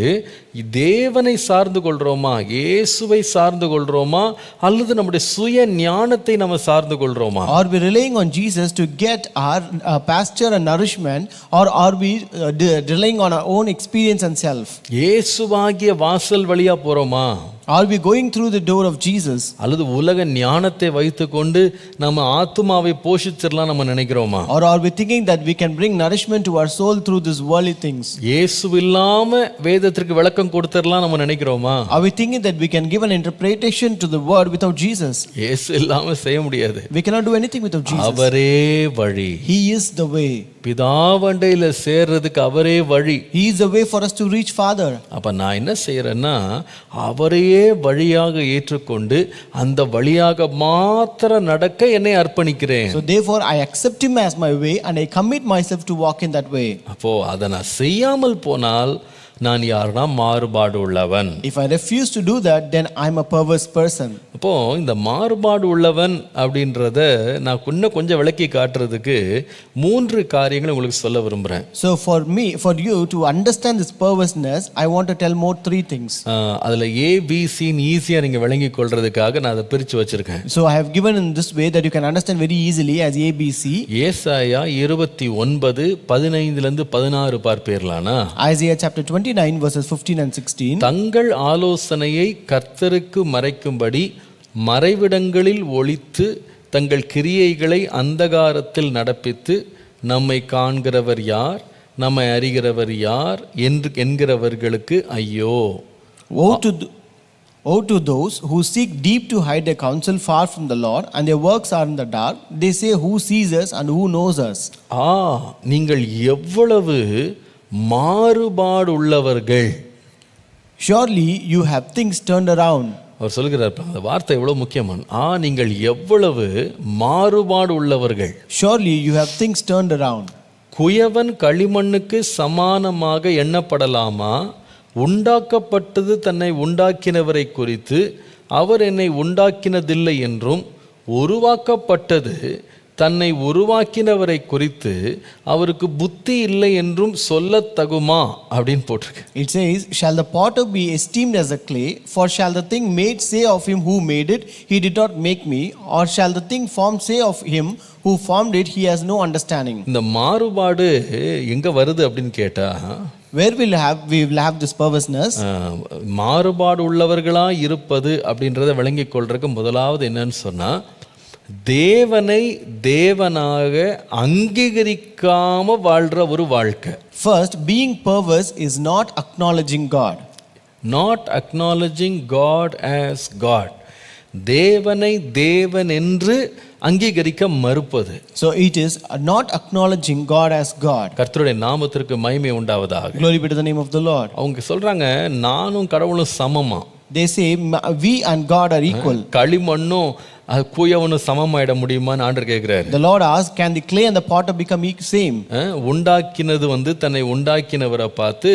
தேவனை சார்ந்து கொள்றோமா, இயேசுவை சார்ந்து கொள்றோமா, அல்லது நம்முடைய சுய ஞானத்தை நம்ம சார்ந்து கொள்றோமா? Are we relying on Jesus to get our pasture and nourishment, or are we relying on our own experience and self? இயேசுவாகிய வாசல் வழியா போறோமா? Are we going through the door of Jesus? அல்லது உலக ஞானத்தை வைத்துக்கொண்டு நம்ம ஆத்துமாவை போஷிச்சிரலாம் நம்ம நினைக்கிறோமா? Or are we thinking that we can bring nourishment to our soul through these worldly things? இயேசு இல்லாம வேதத்திற்கு விளக்கம் கொடுத்துறலாம் நம்ம நினைக்கிறோமா? Are we thinking that we can give an interpretation to the word without Jesus? இயேசு இல்லாம செய்ய முடியாது. We cannot do anything without Jesus. அவரே வழி. He is the way. பிதாவண்டையில சேர்றதுக்கு அவரே வழி. He is the way for us to reach Father. அப்ப நான் என்ன செய்யறேன்னா, அவரையே வழியாக ஏற்றுக்கொண்டு அந்த வழியாக மாத்திர நடக்க என்னை அர்ப்பணிக்கிறேன். So therefore I accept him as my way and I commit myself to walk in that way. அப்போ அதை நான் செய்யாமல் போனால் நான் யாருன்னா மாறுபாடு உள்ளவன். If I refuse to do that, then I'm a perverse person. அப்போ இந்த மாறுபாடு உள்ளவன் அப்படின்றத நான் கொஞ்சம் விளக்கி காட்டுறதுக்கு 3 காரியங்களை உங்களுக்கு சொல்ல விரும்புறேன். So for you to understand this perverseness, I want to tell more 3 things. அதுல ABC ஈஸியா நீங்க விளங்கி கொள்றதுக்காக நான் அதை பிரிச்சு வச்சிருக்கேன். So I have given in this way that you can understand very easily as ABC. ஏசாயா 29:15 லிருந்து 16 பார்ப்பீர்களானா? Isaiah chapter 29 verses 15 and 16. தங்கள் ஆலோசனையை கர்த்தருக்கு மறைக்கும்படி மறைவிடங்களில் ஒளித்து தங்கள் கிரியைகளை அந்தகாரத்தில் நடப்பித்து நம்மை காண்கிறவர் யார், நம்மை அறிகிறவர் யார் என்று என்கிறவர்களுக்கு ஐயோ. Woe to those who seek deep to hide their counsel far from the Lord, and their works are in the dark. They say, who sees us and who knows us? நீங்கள் எவ்வளவு மாறுபாடு உள்ளவர்கள். Surely you have things turned around. அவர் சொல்கிறார், அந்த வார்த்தை எவ்வளவு முக்கியமான. நீங்கள் எவ்வளவு மாறுபாடு உள்ளவர்கள். Surely you have things turned around. குயவன் களிமண்ணுக்கு சமானமாக எண்ணப்படலாமா? உண்டாக்கப்பட்டது தன்னை உண்டாக்கினவரை குறித்து அவர் என்னை உண்டாக்கினதில்லை என்றும், உருவாக்கப்பட்டது தன்னை உருவாக்கினவரை குறித்து அவருக்கு புத்தி இல்லை என்றும் சொல்லத்தகுமா அப்படின்னு போட்டிருக்கு. It says, shall the potter be esteemed as a clay? For shall the thing made say of him who made it, he did not make me? Or shall the thing formed say of him who formed it, he has no understanding? இந்த மாறுபாடு எங்க வருது அப்படின்னு கேட்டா, where we will have this perverseness? மாறுபாடு உள்ளவர்களா இருப்பது அப்படின்றத விளங்கிக் கொள்றதுக்கு முதலாவது என்னன்னு சொன்னா, தேவனை தேவனாக அங்கீகரிக்காம வாழ்ற ஒரு வாழ்க்கை. First, being perverse is not acknowledging God. Not acknowledging God as God. தேவனை தேவன் என்று அங்கீகரிக்க மறுப்பது. So it is not acknowledging God as God. கர்த்தருடைய நாமத்திற்கு மகிமை உண்டாவதாக. Glory be to the name of the Lord. அவங்க சொல்றாங்க, நானும் கடவுளும் சமமா. They say we and God are equal. களிமண்ணும் குயவனும் சமமாயிட முடியுமான்னு ஆண்டவர் கேட்கிறாரு. The Lord asks, can the clay and the potter become same? உண்டாக்கினது தன்னை உண்டாக்கினவரை பார்த்து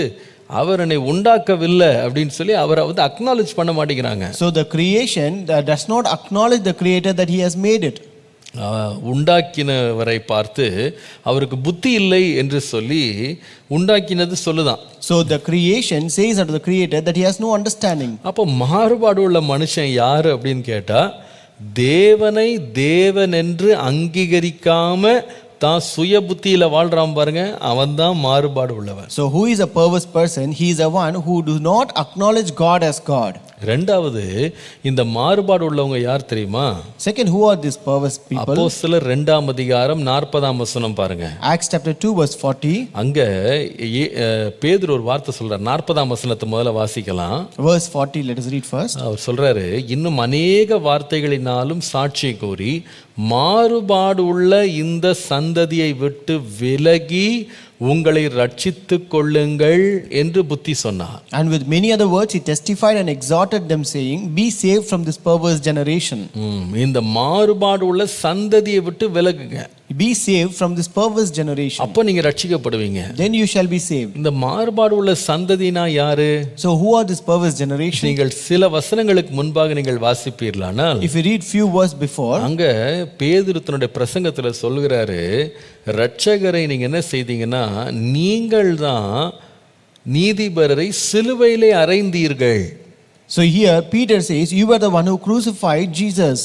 அவர் என்னை உண்டாக்கவில்லை அப்படின்னு சொல்லி அவரை அக்னாலேஜ் பண்ண மாட்டேங்கிறாங்க. So the creation does not acknowledge the creator that he has made it. உண்டாக்கினவரை பார்த்து அவருக்கு புத்தி இல்லை என்று சொல்லி உண்டாக்கினது சொல்லுதான். So the creation says unto the creator that he has no understanding. அப்போ மாறுபாடு உள்ள மனுஷன் யாரு அப்படின்னு கேட்டா, தேவனை தேவன் என்று அங்கீகரிக்காம தான் சுய புத்தியில வாழ்றான் பாருங்க, அவன் தான் மாறுபாடு உள்ளவன். So who is a perverse person? He is a one who does not acknowledge God as God. ரெண்டாவது, இந்த மாறுபாடு உள்ளவங்க யார் தெரியுமா? Second, who are these perverse people? அப்போஸ்தலர் 2ஆம் அதிகாரம் 40ஆம் வசனம் பாருங்க. Acts chapter 2 verse 40. அங்க பேதுரு ஒரு வார்த்தை சொல்றார். 40ஆம் வசனத்தை முதல்ல வாசிக்கலாம். Verse 40, let us read first. அவர் சொல்றாரு, இன்னும் அநேக வார்த்தைகளினாலும் சாட்சி கூறி மாறுபாடு உள்ள இந்த சந்ததியை விட்டு விலகி உங்களை ரட்சித்துக் கொள்ளுங்கள் என்று புத்தி சொன்னார். And with many other words he testified and exhorted them saying, be saved from this perverse generation. இந்த மாறுபாடு உள்ள சந்ததியை விட்டு விலகுங்க. Be saved from this perverse generation. அப்ப நீங்க ரட்சிக்கப்படுவீங்க. Then you shall be saved. இந்த மாறுபாடு உள்ள சந்ததினா யாரு? So who are this perverse generation? நீங்கள் சில வசனங்களுக்கு முன்பாக நீங்கள் வாசிப்பீர்களானால், if you read few verse before, அங்க பேதுரு தன்னுடைய பிரசங்கத்துல சொல்கிறாரு, ரட்சகரை நீங்க என்ன செய்தீங்கன்னா, நீங்கள் தான் நீதிபரரை சிலுவையிலே அறைந்தீர்கள். So here Peter says, you were the one who crucified Jesus.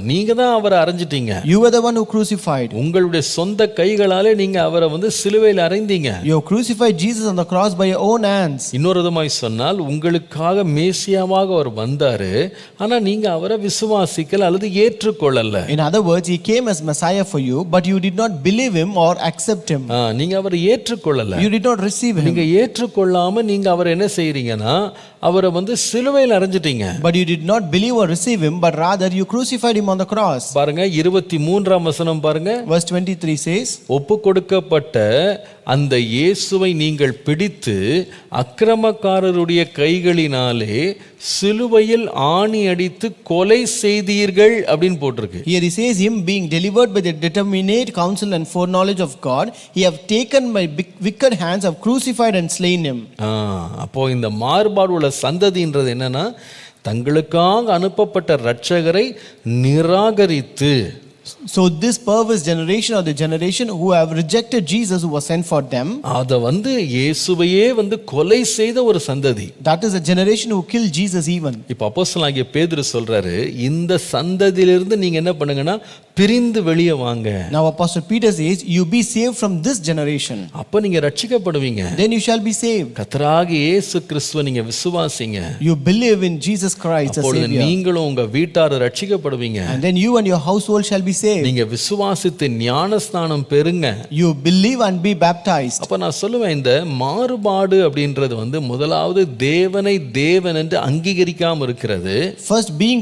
நீங்க தான் அவரை அறைஞ்சிட்டீங்க. You were the one who crucified. உங்களுடைய சொந்த கைகளாலே நீங்க அவரை சிலுவையில் அறைந்தீங்க. You crucified Jesus on the cross by your own hands. இன்னொரு விதமாய் சொன்னால், உங்களுக்காக மேசியாவாக அவர் வந்தாரு, ஆனா நீங்க அவரை விசுவாசிக்கல அல்லது ஏற்றுக்கொள்ளல. In other words, he came as Messiah for you, but you did not believe him or accept him. நீங்க அவரை ஏற்றுக்கொள்ளல. You did not receive him. நீங்க ஏற்றுக்கொள்ளாம நீங்க அவரை என்ன செய்றீங்கன்னா, அவரை சிலுவையில் அறைஞ்சிட்டீங்க. But you did not believe or receive him, but rather you crucified him on the cross. பாருங்க 23ஆம் வசனம் பாருங்க. Verse 23 says, ஒப்பு கொடுக்கப்பட்ட அந்த இயேசுவை நீங்கள் பிடித்து அக்கிரமக்காரருடைய கைகளினாலே சிலுவையில் ஆணி அடித்து கொலை செய்தீர்கள் அப்படின்னு போட்டிருக்கு. Here he says, him being delivered by the determinate counsel and foreknowledge of God, he have taken by wicked hands, have crucified and slain him. அப்போ இந்த மாறுபாடு உள்ள சந்ததின்றது என்னன்னா, தங்களுக்காக அனுப்பப்பட்ட இரட்சகரை நிராகரித்து, so this perverse generation or the generation who have rejected Jesus who was sent for them, அத இயேசுவையே கொலை செய்த ஒரு சந்ததி. that is a generation who killed Jesus even. இப்போ அப்போஸ்தலனாகிய பேதுரு சொல்றாரு, இந்த சந்ததியிலிருந்து நீங்க என்ன பண்ணுங்கன்னா பிரிந்து வெளியே வாங்க. Now Apostle Peter says, you be saved from this generation. அப்ப நீங்க ரட்சிக்கப்படுவீங்க. Then you shall be saved. கர்த்தராகிய இயேசு கிறிஸ்துவை நீங்க விசுவாசிங்க. You believe in Jesus Christ as Savior. Savior. நீங்களும் உங்க வீட்டார் ரட்சிக்கப்படுவீங்க. And then you and your household shall be saved. நீங்க விசுவாசித்து ஞானஸ்நானம் பெறுங்க. You believe and be baptized. அப்ப நான் சொல்லுவேன், இந்த மாறுபாடு அப்படின்றது வந்து முதலாவது தேவனை தேவன் என்று அங்கீகரிக்காம இருக்கிறது. First, being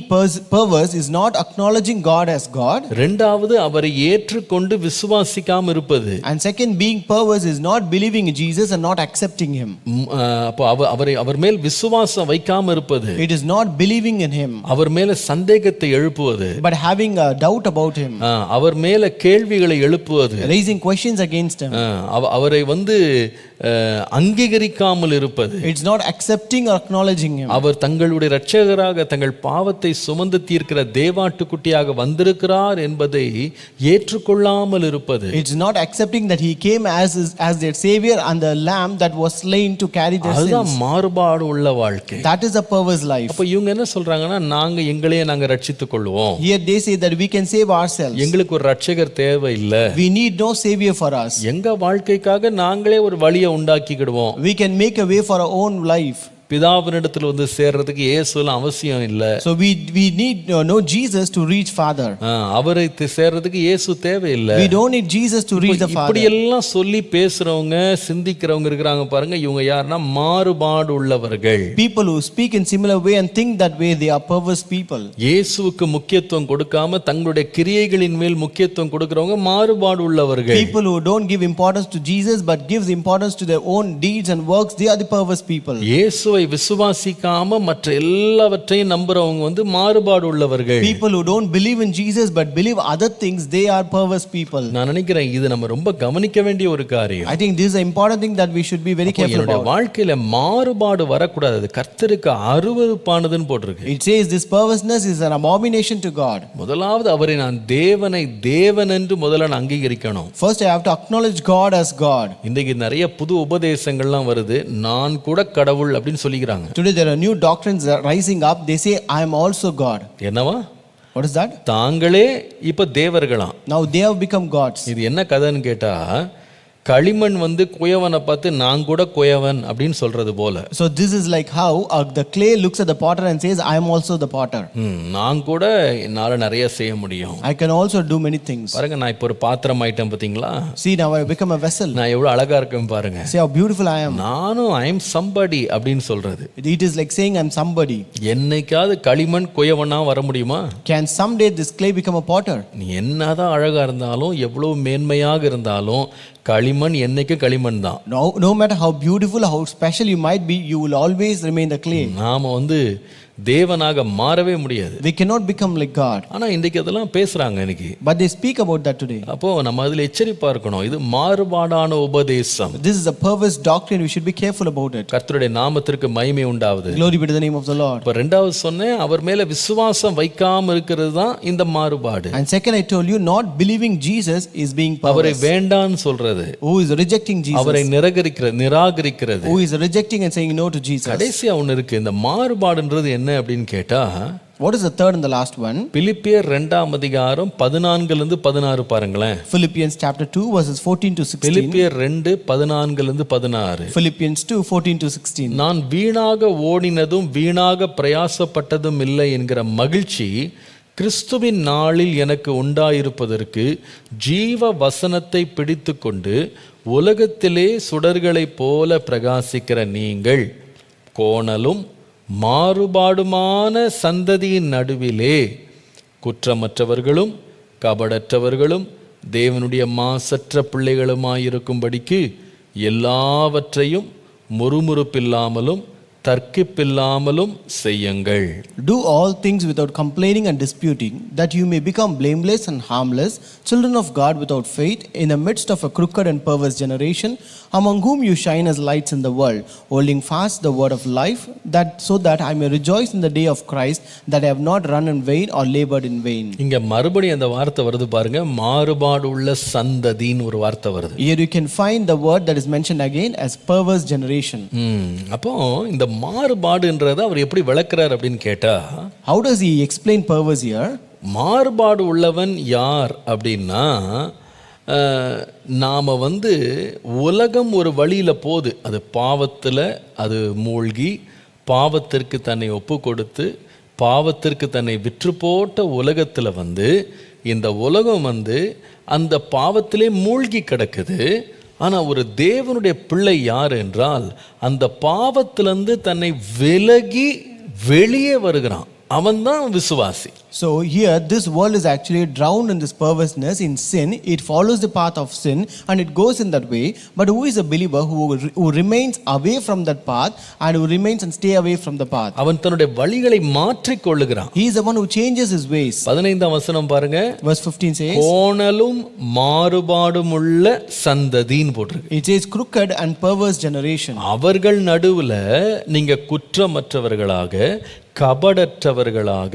perverse is not acknowledging God as God. இரண்டாவது அவரை ஏற்றுக்கொண்டு விசுவாசிக்காம இருப்பது. And second, being perverse is not believing in Jesus and not accepting him. அப்போ அவர் மேல் விசுவாசம் வைக்காம இருப்பது. It is not believing in him, அவர் மேல சந்தேகத்தை எழுப்புவது. but having a doubt about him. அவர் மேல கேள்விகளை எழுப்புவது. Raising questions against him. அவரை வந்து அங்கீகரிக்காமல் இருப்பது. It's not accepting or acknowledging him. அவர் தங்களுடைய இரட்சகராக தங்கள் பாவத்தை சுமந்து தீர்க்கிற தேவாட்டுக்குட்டியாக வந்திருக்கிறார் என்பதை ஏற்றுக்கொள்ளாமல் இருப்பது. It's not accepting that he came as their savior and the lamb that was slain to carry their அதுதான் sins. மாறுபாடு உள்ள வாழ்க்கை. That is a perverse life. அப்ப இவங்க என்ன சொல்றாங்கன்னா, நாங்க ரட்சித்துக் கொள்வோம். Here they say that we can save ourselves. எங்களுக்கு ஒரு ரட்சகர் தேவையில்லை. We need no savior for us. எங்க வாழ்க்கைக்காக நாங்களே ஒரு வழியை உண்டாக்கிக்கிடுவோம். We can make a way for our own life. பிதாவினிடத்தில் வந்து சேர்றதுக்கு இயேசுலாம் அவசியம் இல்லை. So we need no Jesus to reach Father. அவரை சேர்றதுக்கு இயேசு தேவையில்லை. We don't need Jesus to reach the Father. இப்படி எல்லாம் சொல்லி பேசுறவங்க சிந்திக்கிறவங்க இருக்காங்க பாருங்க, இவங்க யாருன்னா மாறுபாடு உள்ளவர்கள். People who speak in similar way and think that way, they are perverse people. இயேசுவுக்கு முக்கியத்துவம் கொடுக்காம தங்களுடைய கிரியைகளின் மேல் முக்கியத்துவம் கொடுக்கிறவங்க மாறுபாடு உள்ளவர்கள். People who don't give importance to Jesus but gives importance to their own deeds and works, they are the perverse people. இயேசுவை விசுவாசிக்காம மற்ற எல்லாவற்றையும் நம்புறவங்க வந்து மாறுபாடு உள்ளவர்கள். People who don't believe in Jesus but believe other things, they are perverse people. நான் நினைக்கிறேன் இது நம்ம ரொம்ப கவனிக்க வேண்டிய ஒரு காரியம். I think this is an important thing that we should be very careful about. வாழ்க்கையில மாறுபாடு வரக்கூடாது. அது கர்த்தருக்கு அருவருப்பானதுன்னு போட்டிருக்கு. It says this perverseness is an abomination to God. முதலாவது அவரை நான் தேவன் என்று முதல்ல நான் அங்கீகரிக்கணும். First I have to acknowledge God as God. இன்னைக்கு நிறைய புது உபதேசங்கள்லாம் வருது. நான் கூட கடவுள் அப்படின்னு சொல்லிக்கிறாங்க. Today there are new doctrines rising up. They say I am also God. என்னவா? What is that? தாங்களே இப்ப தேவர்களாம். Now they have become gods. இது என்ன கதைன்னு கேட்டா, களிமண் வந்து குயவனை பார்த்து நான் கூட குயவன் அப்படின்னு சொல்றது போல. So this is like how the clay looks at the potter and says I am also the potter. நான் கூட என்னால நிறைய செய்ய முடியும். I can also do many things. பாருங்க, நான் இப்போ ஒரு பாத்திரம் ஆயிட்டேன் பாத்தீங்களா? See, now I become a vessel. நான் எவ்வளவு அழகா இருக்கேன் பாருங்க. See how beautiful I am. நானும் I am somebody அப்படின்னு சொல்றது. It is like saying I am somebody. என்னைக்காவது களிமண் குயவனா வர முடியுமா? Can someday this clay become a potter? நீ என்னதான் அழகா இருந்தாலும் எவ்வளவு மேன்மையாக இருந்தாலும் களிமண் என்னைக்கு களிமண் தான். No matter how beautiful, how special you might be, you will always remain the clay. நாம வந்து தேவனாக மாறவே முடியாது. We cannot become like God. ஆனா இன்னைக்கு அதெல்லாம் பேசுறாங்க இன்னைக்கு. But they speak about that today. அப்போ நம்ம அதுல எச்சரிப்பா இருக்கணும். இது மாறுபாடான உபதேசம். This is a perverse doctrine. We should be careful about it. கர்த்தருடைய நாமத்திற்கு மகிமை உண்டாவது. Glory be to the name of the Lord. இப்ப இரண்டாவது சொன்னேன், அவர் மேல விசுவாசம் வைக்காம இருக்கிறது தான் இந்த மாறுபாடு. And second, I told you, not believing Jesus is being perverse. அவரை வேண்டான்னு சொல்றது. Who is rejecting Jesus? அவரை நிராகரிக்கிறது. Who is rejecting and saying no to Jesus? கடைசியா ஒன்னு இருக்கு. இந்த மாறுபாடுன்றது என்ன அப்படின்னு கேட்டா, what is the third and the last one? பிலிப்பியர் 2 அதிகாரம் 14 இருந்து 16 பாருங்களேன். Philippians chapter 2 verses 14 to 16. பிலிப்பியர் 2 14 இருந்து 16. Philippians 2 14 to 16. நான் வீணாக ஓடினதும் வீணாக பிரயாசப்பட்டதும் இல்லை என்கிற மகிழ்ச்சி கிறிஸ்துவின் நாளில் எனக்கு உண்டாயிருப்பதற்கு ஜீவ வசனத்தை பிடித்துக்கொண்டு உலகத்திலே சுடர்களைப் போல பிரகாசிக்கிற நீங்கள் கோணலும் மாறுபாடுமான சந்ததியின் நடுவிலே குற்றமற்றவர்களும் கபடற்றவர்களும் தேவனுடைய மாசற்ற பிள்ளைகளுமாயிருக்கும்படிக்கு எல்லாவற்றையும் முறுமுறுப்பில்லாமலும் தர்க்கிப்பில்லாமலும் செய்யுங்கள். Do all things without complaining and disputing, that you may become blameless and harmless, children of God without faith, in the midst of a crooked and perverse generation, among whom you shine as lights in the world, holding fast the word of life, so that I may rejoice in the day of Christ, that I have not run in vain or labored in vain. இங்க மறுபடியும் அந்த வார்த்தை வருது பாருங்க, மாறுபாடு உள்ள சந்ததின்னு ஒரு வார்த்தை வருது. Here you can find the word that is mentioned again as perverse generation. அப்போ இந்த மாறுபாடுன்றத அவர் எப்படி விளக்குறார் அப்படின்னு கேட்டா, how does he explain perverse here? மாறுபாடு உள்ளவன் யார் அப்படின்னா, நாம வந்து உலகம் ஒரு வழியில போகுது, அது பாவத்துல அது மூழ்கி பாவத்திற்கு தன்னை ஒப்பு கொடுத்து பாவத்திற்கு தன்னை விற்று போட்ட உலகத்துல இந்த உலகம் அந்த பாவத்திலே மூழ்கி கிடக்குது. ஆனா ஒரு தேவனுடைய பிள்ளை யார் என்றால் அந்த பாவத்திலிருந்து தன்னை விலகி வெளியே வருகிறான். அவன்தான் விசுவாசி. So here this world is actually drowned in this perverseness, in sin. It follows the path of sin and it goes in that way. But who is a believer who remains away from that path and who remains and stay away from the path? அவன் தன்னுடைய வழிகளை மாற்றிக் கொள்ளுகிறான். He is the one who changes his ways. 15ஆம் வசனம் பாருங்க. Verse 15 says, கோணலும் மாறுபாடுமுள்ள சந்ததின்னு போட்டிருக்கு. It says crooked and perverse generation. அவர்கள் நடுவுல நீங்க குற்றமற்றவர்களாக, கபடற்றவர்களாக,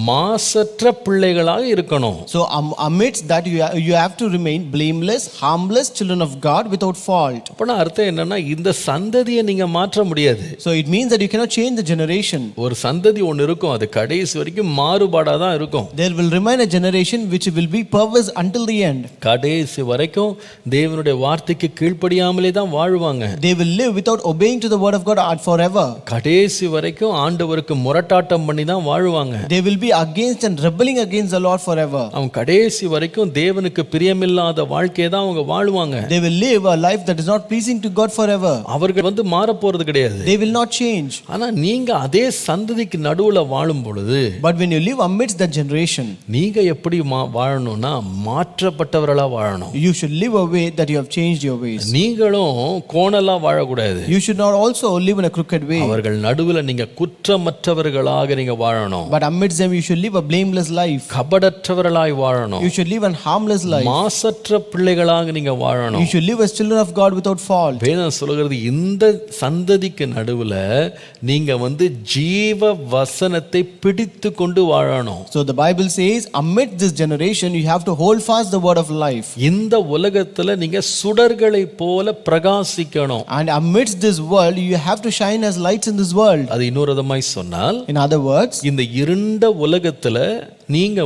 மாசற்ற பிள்ளைகளாக இருக்கணும். So amidst that you have to remain blameless, harmless children of God without fault. அப்பனா அர்த்தம் என்னன்னா இந்த சந்ததியை நீங்க மாற்ற முடியாது. So it means that you cannot change the generation. ஒரு சந்ததி ஒன்னு இருக்கும், அது கடைசி வரைக்கும் மாறுபாடா தான் இருக்கும். There will remain a generation which will be perverse until the end. கடைசி வரைக்கும் தேவனுடைய வார்த்தைக்கு கீழ்ப்படியாமலே தான் வாழ்வாங்க. They will live without obeying to the word of God forever. கடைசி வரைக்கும் ஆண்டவருக்கு முரட்டாட்டம் பண்ணி தான் வாழ்வாங்க. They will be against and rebelling against the Lord forever. அவங்க கடைசி வரைக்கும் தேவனுக்கு பிரியமில்லாத வாழ்க்கையை தான் அவங்க வாழ்வாங்க. They will live a life that is not pleasing to God forever. அவர்கள் மாற போறது கிடையாது. They will not change. ஆனா நீங்க அதே சந்ததிக்கு நடுவுல வாழும் பொழுது, but when you live amidst that generation, நீங்க எப்படி வாழணும்னா மாற்றப்பட்டவர்களா வாழணும். You should live a way that you have changed your ways. நீங்களும் கோணலா வாழக்கூடாது. You should not also live in a crooked way. அவர்கள் நடுவுல நீங்க குற்றமற்றவர்களாக நீங்க வாழணும். But amidst them you should live a blameless life. கபடற்றவர்களாய் வாழணும். You should live a harmless life. மாசற்ற பிள்ளைகளாக நீங்க வாழணும். You should live as children of God without fault. வேதம் சொல்கிறது இந்த சந்ததிக்கு நடுவுல நீங்க ஜீவ வசனத்தை பிடித்து கொண்டு வாழணும். So the Bible says amidst this generation you have to hold fast the word of life. இந்த உலகத்துல நீங்க சுடர்களை போல பிரகாசிக்கணும். And amidst this world you have to shine as lights in this world. அது இன்னொரு விதமாய் சொன்னால், in other words, இந்த இருண்ட உலகத்துல நீங்க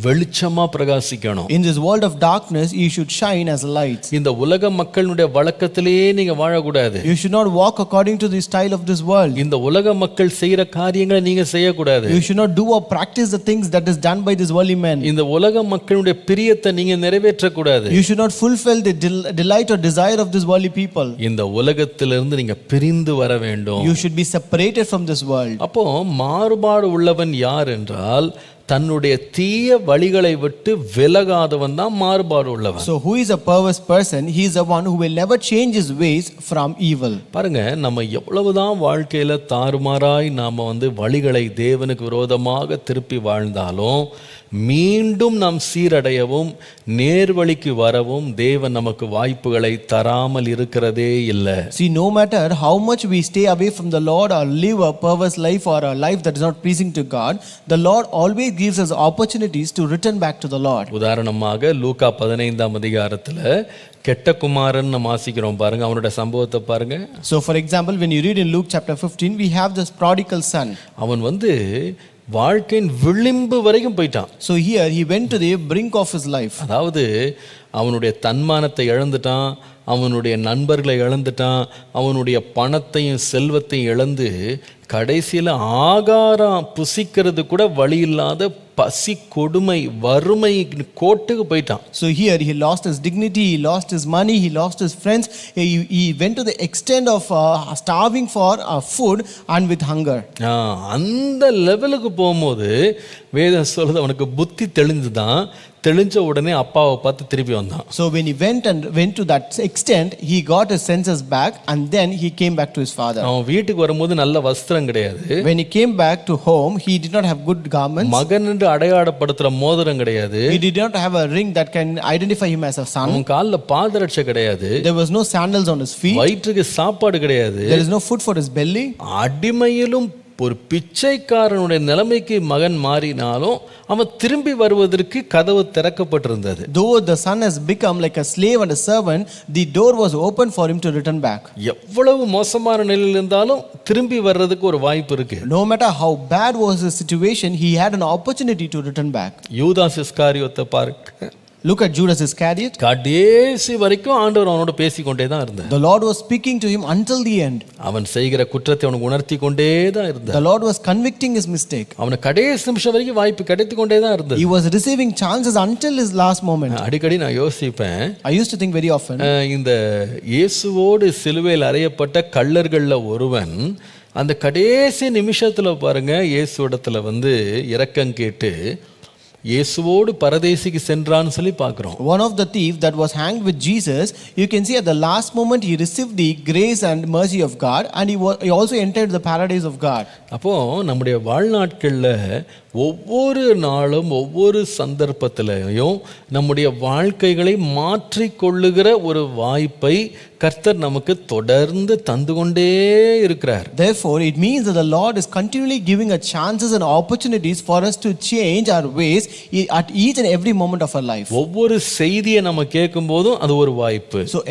வெளிச்சமா பிரகாசிக்கணும். In this world of darkness you should shine as lights. இந்த உலக மக்களுடைய வழக்கத்திலேயே நீங்க வாழக்கூடாது. You should not walk according to the style of this world. இந்த உலக மக்கள் செய்யற காரியங்களை நீங்க செய்யக்கூடாது. You should not do or practice the things that is done by this worldly men. இந்த உலக மக்களுடைய பிரியத்தை நீங்க நிறைவேற்றக்கூடாது. You should not fulfill the delight or desire of this worldly people. இந்த உலகத்திலிருந்து நீங்க பிரிந்து வர வேண்டும். You should be separated from this world. அப்போ மாறுபாடு உள்ளவன் யார் என்றால் தன்னுடைய தீய வழிகளை விட்டு விலகாதவன் தான் மாறுபாடு உள்ளவன். So who is a perverse person? He is the one who will never change his ways from evil. பாருங்க, நம்ம எவ்வளவுதான் வாழ்க்கையில தாறுமாறாய் நாம வழிகளை தேவனுக்கு விரோதமாக திருப்பி வாழ்ந்தாலும் மீண்டும் நாம் சீரடையவும் நேர்வழிக்கு வரவும் தேவன் நமக்கு வாய்ப்புகளை தராமல் இருக்கிறதே இல்லை. See, no matter how much we stay away from the Lord or live a perverse life or a life that is not pleasing to God, the Lord always gives us opportunities to return back to the Lord. உதாரணமாக லூக்கா 15ஆம் அதிகாரத்துல கெட்ட குமாரன் நம்ம வாசிக்கிறோம் பாருங்க, அவனுடைய சம்பவத்தை பாருங்க. So for example, when you read in Luke chapter 15, we have this prodigal son. அவன் வாழ்க்கையின் விளிம்பு வரைக்கும் போயிட்டான். So here he went to the brink of his life. அதாவது அவனுடைய தன்மானத்தை இழந்துட்டான், அவனுடைய நண்பர்களை இழந்துட்டான், அவனுடைய பணத்தையும் செல்வத்தையும் இழந்து கடைசியில் ஆகாரம் புசிக்கிறது கூட வழி இல்லாத பசி கொடுமை வறுமை கோட்டுக்கு போயிட்டான். So here he lost his dignity, he lost his money, he lost his friends. He went to the extent of starving for food and with hunger. அந்த லெவலுக்கு போகும்போது வேதம் சொல்றது அவனுக்கு புத்தி தெளிஞ்சுதான். தெளிஞ்ச உடனே அப்பாவை பார்த்து திருப்பி வந்தான். So when he went to that extent, he got his senses back and then he came back to his father. அவன் வீட்டுக்கு வரும்போது நல்ல வஸ்திரம் கிடையாது. When he came back to home, he did not have good garments. மகன் என்று அடையாளப்படுத்துற மோதிரம் கிடையாது. He did not have a ring that can identify him as a son. அவன் கால்ல பாதரட்சை கிடையாது. There was no sandals on his feet. வயிற்றுக்கு சாப்பாடு கிடையாது. There is no food for his belly. அடிமையிலும் ஒரு பிச்சைக்காரனுடைய நிலைமைக்கு மகன் மாறினாலும் அவன் திரும்பி வருவதற்கு கதவு திறக்கப்பட்டிருந்தது. Though the son has become like a slave and a servant, the door was open for him to return back. எவ்வளவு மோசமான நிலையில் இருந்தாலும் திரும்பி வர்றதுக்கு ஒரு வாய்ப்பு இருக்கு. No matter how bad was his situation, he had an opportunity to return back. யூதாஸ் இஸ்காரியோத்தை பாருங்க. Look at Judas Iscariot. கடைசி வரைக்கும் ஆண்டவர் அவனோட பேசிக்கொண்டே தான் இருந்தார். The Lord was speaking to him until the end. அவன் செய்கிற குற்றத்தை அவனுக்கு உணர்த்தி கொண்டே தான் இருந்தார். The Lord was convicting his mistake. அவனுக்கு கடைசி நிமிஷம் வரைக்கும் வாய்ப்பு கிடைத்து கொண்டே தான் இருந்தது. He was receiving chances until his last moment. அடிக்கடி நான் யோசிப்பேன், I used to think very often, இந்த இயேசுவோடு சிலுவையில் அறையப்பட்ட கள்ளர்கள்ல ஒருவன் அந்த கடைசி நிமிஷத்துல பாருங்க இயேசுவிடத்துல இரக்கம் கேட்டு இயேசுவோடு பரதேசிக்கு சென்றான்னு சொல்லி பார்க்கிறோம். one of the thief that was hanged with Jesus, you can see at the last moment he received the grace and mercy of God, and he also entered the paradise of God. அப்போ நம்முடைய வாழ்நாட்கள்ல ஒவ்வொரு நாளும் ஒவ்வொரு சந்தர்ப்பத்திலையும் நம்முடைய வாழ்க்கைகளை மாற்றிக்கொள்ளுகிற ஒரு வாய்ப்பை கர்த்தர் நமக்கு தொடர்ந்து தந்து கொண்டே இருக்கிறார். Therefore it means that the Lord is continually giving us chances and opportunities for us to change our ways at each and every moment of our life. ஒவ்வொரு செய்தியை நம்ம கேட்கும் போதும் அது ஒரு வாய்ப்பு. So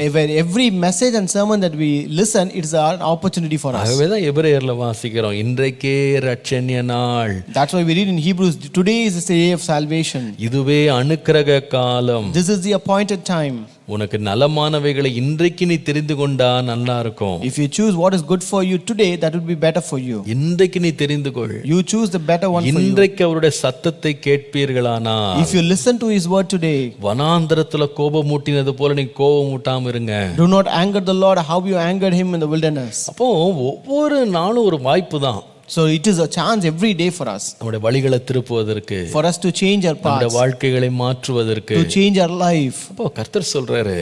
every message and sermon that we listen, it is an opportunity for us. ஆகவே தான் எபிரேயர்ல வாசிக்கிறோம், இன்றைக்கே இரட்சணிய நாள். That's why we read in Hebrews, today is the day of salvation. இதுவே அனுக்கிரக காலம். This is the appointed time. உனக்கு நலமானவைகளை இன்றைக்கு நீ தெரிந்து கொண்டா நல்லா இருக்கும். If you choose what is good for you today, that would be better for you. இன்றைக்கு நீ தெரிந்து கொள். You choose the better one for you. இன்றைக்கு அவருடைய சத்தத்தை கேட்பீர்களானால், if you listen to his word today, வனாந்தரத்துல கோபமூட்டினது போல நீ கோபமூட்டாம இருங்க. do not anger the Lord how you angered him in the wilderness. அப்போ ஒவ்வொரு நாளும் ஒரு வாய்ப்பு தான். So it is a chance every day for us, நம்முடைய வழிகளை திருப்புவதற்கு, for us to change our நம்முடைய paths, வாழ்க்கைகளை மாற்றுவதற்கு. to change our life. அப்போ கர்த்தர் சொல்றாரு,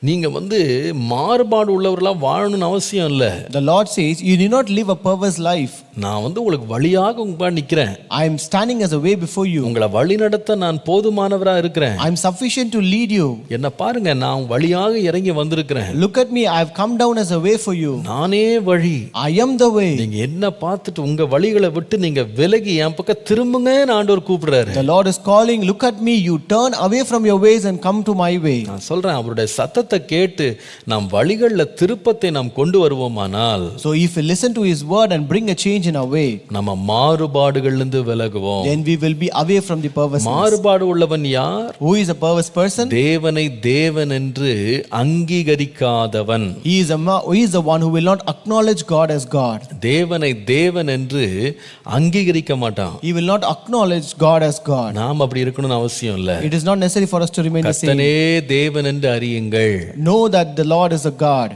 நீங்க மாறுபாடு உள்ளவர்களா வாழணும்னு அவசியம் இல்ல. The Lord says you need not live a perverse life. நான் உங்களுக்கு வழியாக உங்க நிக்கிறேன். I am standing as a way before you. உங்களை வழி நடத்த நான் போதுமானவரா இருக்கிறேன். I am sufficient to lead you. என்ன பாருங்க, நான் வழியாக இறங்கி வந்திருக்கிறேன். Look at me, I have come down as a way for you. நானே வழி. I am the way. நீங்க என்ன பார்த்துட்டு உங்க வழிகளை விட்டு நீங்க விலகி என் பக்கம் திரும்புங்கன்னு ஆண்டவர் கூப்பிடுறாரு. The Lord is calling, look at me, you turn away from your ways and come to my way. நான் சொல்றேன், அவருடைய சத்தத்தை கேட்டு நாம் வழிகளில் திருப்பத்தை நாம் கொண்டு வருவோமானால், so if we listen to his word and bring a change in our way, நம்ம மாறுபாடுகளிலிருந்து விலகுவோம். then we will be away from the perverseness. மாறுபாடு உள்ளவன் யார்? Who is a perverse person? தேவனை தேவன் என்று அங்கீகரிக்காதவன். He is the one who will not acknowledge God as God. தேவனை தேவன் என்று அங்கீகரிக்க மாட்டான். He will not acknowledge God as God. நாம் அப்படி இருக்கணும்னு அவசியம் இல்ல. It is not necessary for us to remain the same. கர்த்தனே தேவன் என்று அறியுங்கள். Know that the Lord is a God.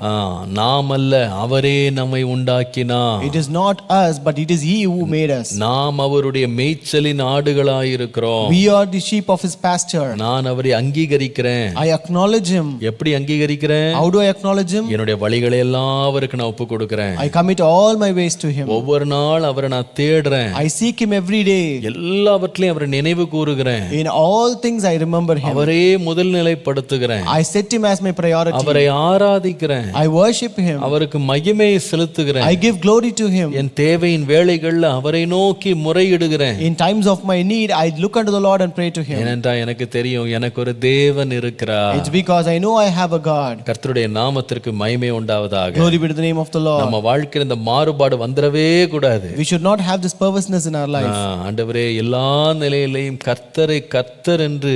நாம் அல்ல, அவரே நம்மை உண்டாக்கினார். It is not us, but it is he who made us. நாம் அவருடைய மேய்ச்சலின் ஆடுகளாய் இருக்கிறோம். We are the sheep of his pasture. நான் அவரை அங்கீகரிக்கிறேன். I acknowledge him. எப்படி அங்கீகரிக்கிறேன்? How do I acknowledge him? என்னுடைய வழிகளை எல்லாம் அவருக்கு நான் ஒப்பு கொடுக்கிறேன். I commit all my ways to him. ஒவ்வொரு நாள் அவரை நான் தேடுறேன். I seek him every day. எல்லாவற்றிலும் அவரை நினைவு கூறுகிறேன். In all things I remember him. அவரே முதல் நிலைப்படுத்துகிறேன். I set him as my priority. அவரை ஆராதிக்கிறேன். I worship him. அவருக்கு மகிமையை செலுத்துகிறேன். I give glory to him. என் தேவையின் வேளைகள்ல அவரை நோக்கி முறையிடுகிறேன். In times of my need I look unto the Lord and pray to him. ஏனென்றால் எனக்கு தெரியும் எனக்கு ஒரு தேவன் இருக்கிறார். It's because I know I have a God. கர்த்தருடைய நாமத்திற்கு மகிமை உண்டாவதாக. Glory be to the name of the Lord. நம்ம வாழ்க்கையில இந்த மாறுபாடு வந்துடவே கூடாது. We should not have this perverseness in our life. ஆண்டவரே, எல்லா நிலையிலையும் கர்த்தரை கர்த்தர் என்று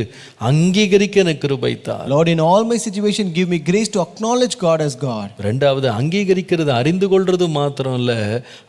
அங்கீகரிக்க எனக்கு கிருபை தார். Lord, in all my situation give me grace to acknowledge God as God. இரண்டாவது, அங்கீகரிக்கிறது அறிந்து கொள்றது மாத்திரம் இல்ல,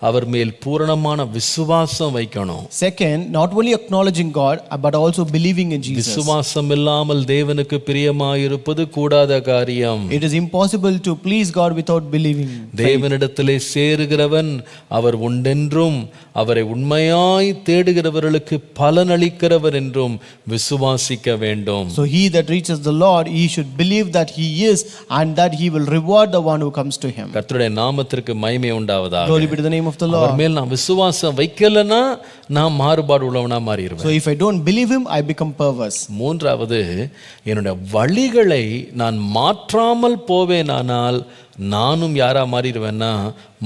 அவர் மேல் பூரணமான விசுவாசம் வைக்கணும். Second, not only acknowledging God but also believing in Jesus. விசுவாசம் இல்லாமல் தேவனுக்கு பிரியமாயிருப்பது கூடாத காரியம். It is impossible to please God without believing. தேவனிடத்திலே சேருகிறவன் அவர் உண்டென்றும் அவரை உண்மையாய் தேடுகிறவர்களுக்கு பலனளிக்கிறவர் என்றும் விசுவாசிக்க வேண்டும். So he that reaches the Lord, he should believe that he is and that he will reward the one who comes to him. கர்த்தருடைய நாமத்திற்கு மகிமை உண்டாவதாக. Glory be to the name of the Lord. அவர் மேல் நான் விசுவாசம் வைக்கலனா நான் மாறுபாடு உள்ளவனா மாறிடுவேன். So if I don't believe him, I become perverse. மூன்றாவது, என்னுடைய வழிகளை நான் மாற்றாமல் போவேனானால் நானும் யாரா மாறிடுவேன்னா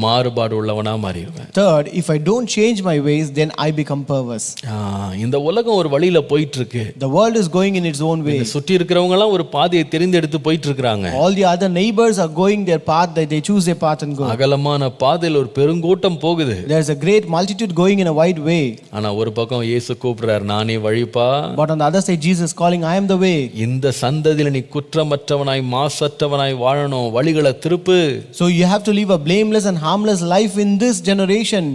மாறுபாடு உள்ளவனா மாறிடுவேன். Third, if I don't change my ways, then I become perverse. இந்த உலகம் ஒரு வழியில போயிட்டு இருக்கு. The world is going in its own way. சுற்றி இருக்கிறவங்க எல்லாம் ஒரு பாதையை தெரிந்தெடுத்து போயிட்டு இருக்காங்க. All the other neighbors are going their path, they choose their path and go. அகலமான பாதையில் ஒரு பெருங்கூட்டம் போகுது. There is a great multitude going in a wide way. ஆனா ஒரு பக்கம் இயேசு கூப்பிடுறார், நானே வழிப்பா. But on the other side, Jesus is calling, I am the way. இந்த சந்ததியில நீ குற்றமற்றவனாய் மாசற்றவனாய் வாழணும், வழிகளை திருப்பு. So you have to live a blameless and harmless life in this generation.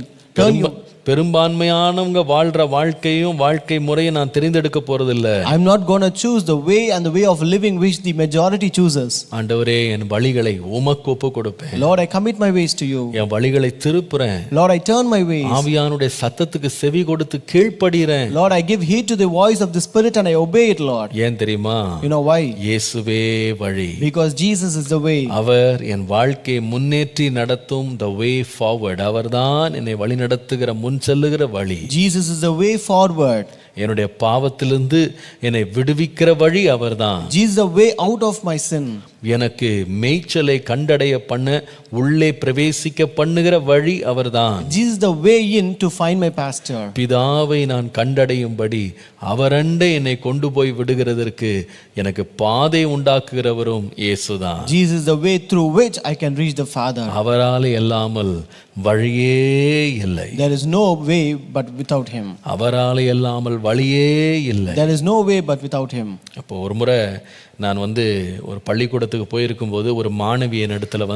Turn you. பெரும்பான்மையானவங்க வாழ்ற வாழ்க்கையும் வாழ்க்கை முறையை நான் தெரிந்தெடுக்க போறதில்ல. I'm not going to choose the way and the way of living which the majority chooses. ஆண்டவரே, என் வழிகளை உமக்கு ஒப்பு கொடுப்பேன். Lord, I commit my ways to you. என் வழிகளை திருப்புறேன். Lord, I turn my ways. ஆவியானுடைய சத்தத்துக்கு செவி கொடுத்து கீழ்ப்படிறேன். Lord, I give heed to the voice of the Spirit and I obey it, Lord. ஏன் தெரியுமா? You know why? இயேசுவே வழி. Because Jesus is the way. அவர் என் வாழ்க்கையை முன்னேற்றி நடத்தும் the way forward. அவர்தான் என்னை வழி நடத்துகிற முன் செல்லுகிற வழி. Jesus is the way forward. என்னுடைய பாவத்திலிருந்து என்னை விடுவிக்கிற வழி அவர்தான். Jesus is the way out of my sin. எனக்கு மேய்ச்சலை கண்டடைய பண்ண உள்ளே பிரவேசிக்க பண்ணுகிற வழி அவர்தான். Jesus is the way in to find my pasture. பிதாவை நான் கண்டடையும்படி அவரண்டை என்னை கொண்டு போய் விடுகிறதற்கு எனக்கு பாதை உண்டாக்குகிறவரும் இயேசுதான். Jesus is the way through which I can reach the Father. அவராலே அல்லாமல் வழியே இல்லை. There is no way but without him. அவராலே அல்லாமல் வழியே இல்லை. There is no way but without him. அப்போ ஒரு முறை நான் ஒரு பள்ளிக்கூடத்துக்கு போயிருக்கும்போது ஒரு மாணவி என் இடத்துல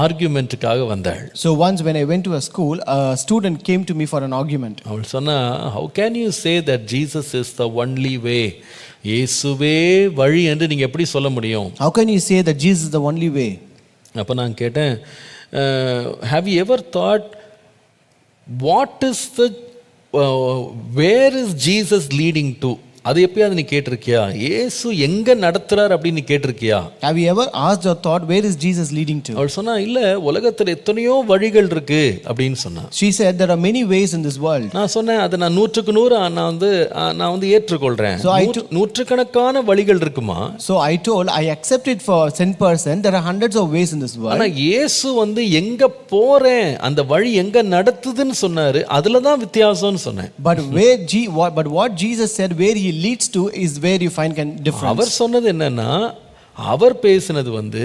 ஆர்கியூமெண்ட்டுக்காக வந்தாள். So once when I went to a school, a student came to me for an argument. அவள் சொன்னா, how can you say that Jesus is the only way? இயேசுவே வழி என்று நீங்க எப்படி சொல்ல முடியும்? How can you say that Jesus is the only way? அப்ப நான் கேட்டேன், have you ever thought what is the where is Jesus leading to? அது எப்பயாவது நீ கேட்டிருக்கியா? இயேசு எங்க நடத்துறார் அப்படின்னு நீ கேட்டிருக்கியா? Have you ever asked or thought where is Jesus leading to? அவள் சொன்னா, இல்ல, உலகத்துல எத்தனையோ வழிகள் இருக்கு அப்படின்னு சொன்னா. She said there are many ways in this world. நான் சொன்னேன், அது நான் 100% நான் ஏற்றுக்கொள்றேன். நூற்றுக்கணக்கான வழிகள் இருக்குமா? So I told I accept it for 10%. There are hundreds of ways in this world. ஆனா இயேசு எங்க போறேன், அந்த வழி எங்க நடத்துதுன்னு சொன்னாரு. அதுல தான் வித்தியாசம்னு சொன்னேன். But what Jesus said where he leads to is where you find difference. அவர் சொன்னது என்னன்னா, அவர் பேசினது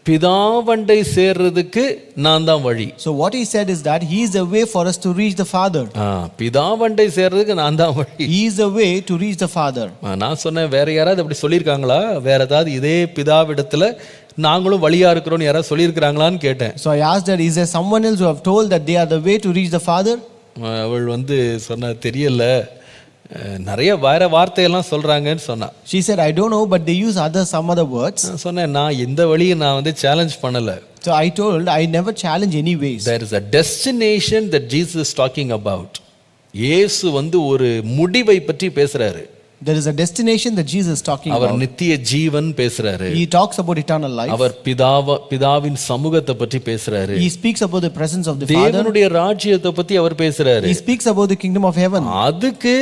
பிதாவண்டை சேர்றதுக்கு நான் தான் வழி. So what he said is that he is the way for us to reach the Father. பிதாவண்டை சேர்றதுக்கு நான் தான் வழி. He is the way to reach the Father. நான் சொன்னேன், வேற யாராவது அப்படி சொல்லியிருக்காங்களா? வேற ஏதாவது இதே பிதாவிடத்துல நாங்களும் வழியா இருக்கிறோம்னு யாராவது சொல்லியிருக்கிறாங்களான்னு கேட்டேன். So I asked her, is there someone else who have told that they are the way to reach the Father? அவள் சொன்னா, தெரியல, நிறைய வேற வார்த்தையெல்லாம் சொல்றாங்கன்னு சொன்னா. She said, I don't know, but they use some other words. சொன்னேன், நான் இந்த வழியை நான் சேலஞ்ச் பண்ணல. So I told, I never challenge any ways. There is a destination that Jesus is talking about. இயேசு ஒரு முடிவை பற்றி பேசுறாரு. There is a destination that Jesus is talking about. அவர் நித்திய ஜீவன் பேசுறாரு. He talks about eternal life. அவர் பிதாவின் சமூகத்தை பற்றி பேசுறாரு. He speaks about the presence of the Father. தேவனுடைய ராஜ்யத்தை பத்தி அவர் பேசுறாரு. He speaks about the kingdom of heaven. அதுக்கு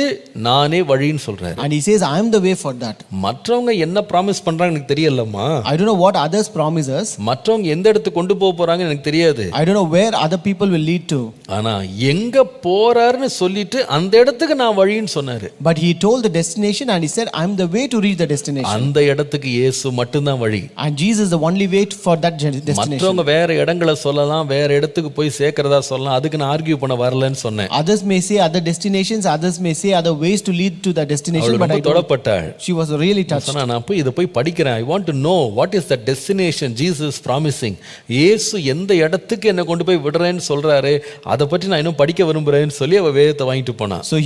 நானே வழின்னு சொல்றாரு. And he says, I am the way for that. மற்றவங்க என்ன ப்ராமிஸ் பண்றாங்க எனக்கு தெரியலம்மா. I don't know what others promise us. மற்றவங்க எந்த இடத்துக்கு கொண்டு போறாங்க எனக்கு தெரியாது. I don't know where other people will lead to. ஆனா எங்க போறாருன்னு சொல்லிட்டு அந்த இடத்துக்கு நான் வழின்னு சொன்னாரு. But he told the destination and he said, I am the way to reach the destination. அந்த இடத்துக்கு இயேசு மட்டும்தான் வழி. And Jesus is the only way for that destination. மற்றவங்க வேற இடங்களை சொல்லலாம், வேற இடத்துக்கு போய் சேர்க்கறதா சொல்லலாம், அதுக்கு நான் ஆர்கியூ பண்ண வரலன்னு சொன்னேன். Others may say other destinations, others may say other ways to lead to the destination, but I தொடப்பட்டாள். She was really touched. சொன்னா, நான் போய் படிக்கிறேன். I want to know what is the destination Jesus is promising. இயேசு எந்த இடத்துக்கு என்ன கொண்டு போய் விடுறேன்னு சொல்றாரு, அதை பற்றி நான் இன்னும் படிக்க விரும்புறேன்னு சொல்லி அவ வேதத்தை வாங்கிட்டு போனா. So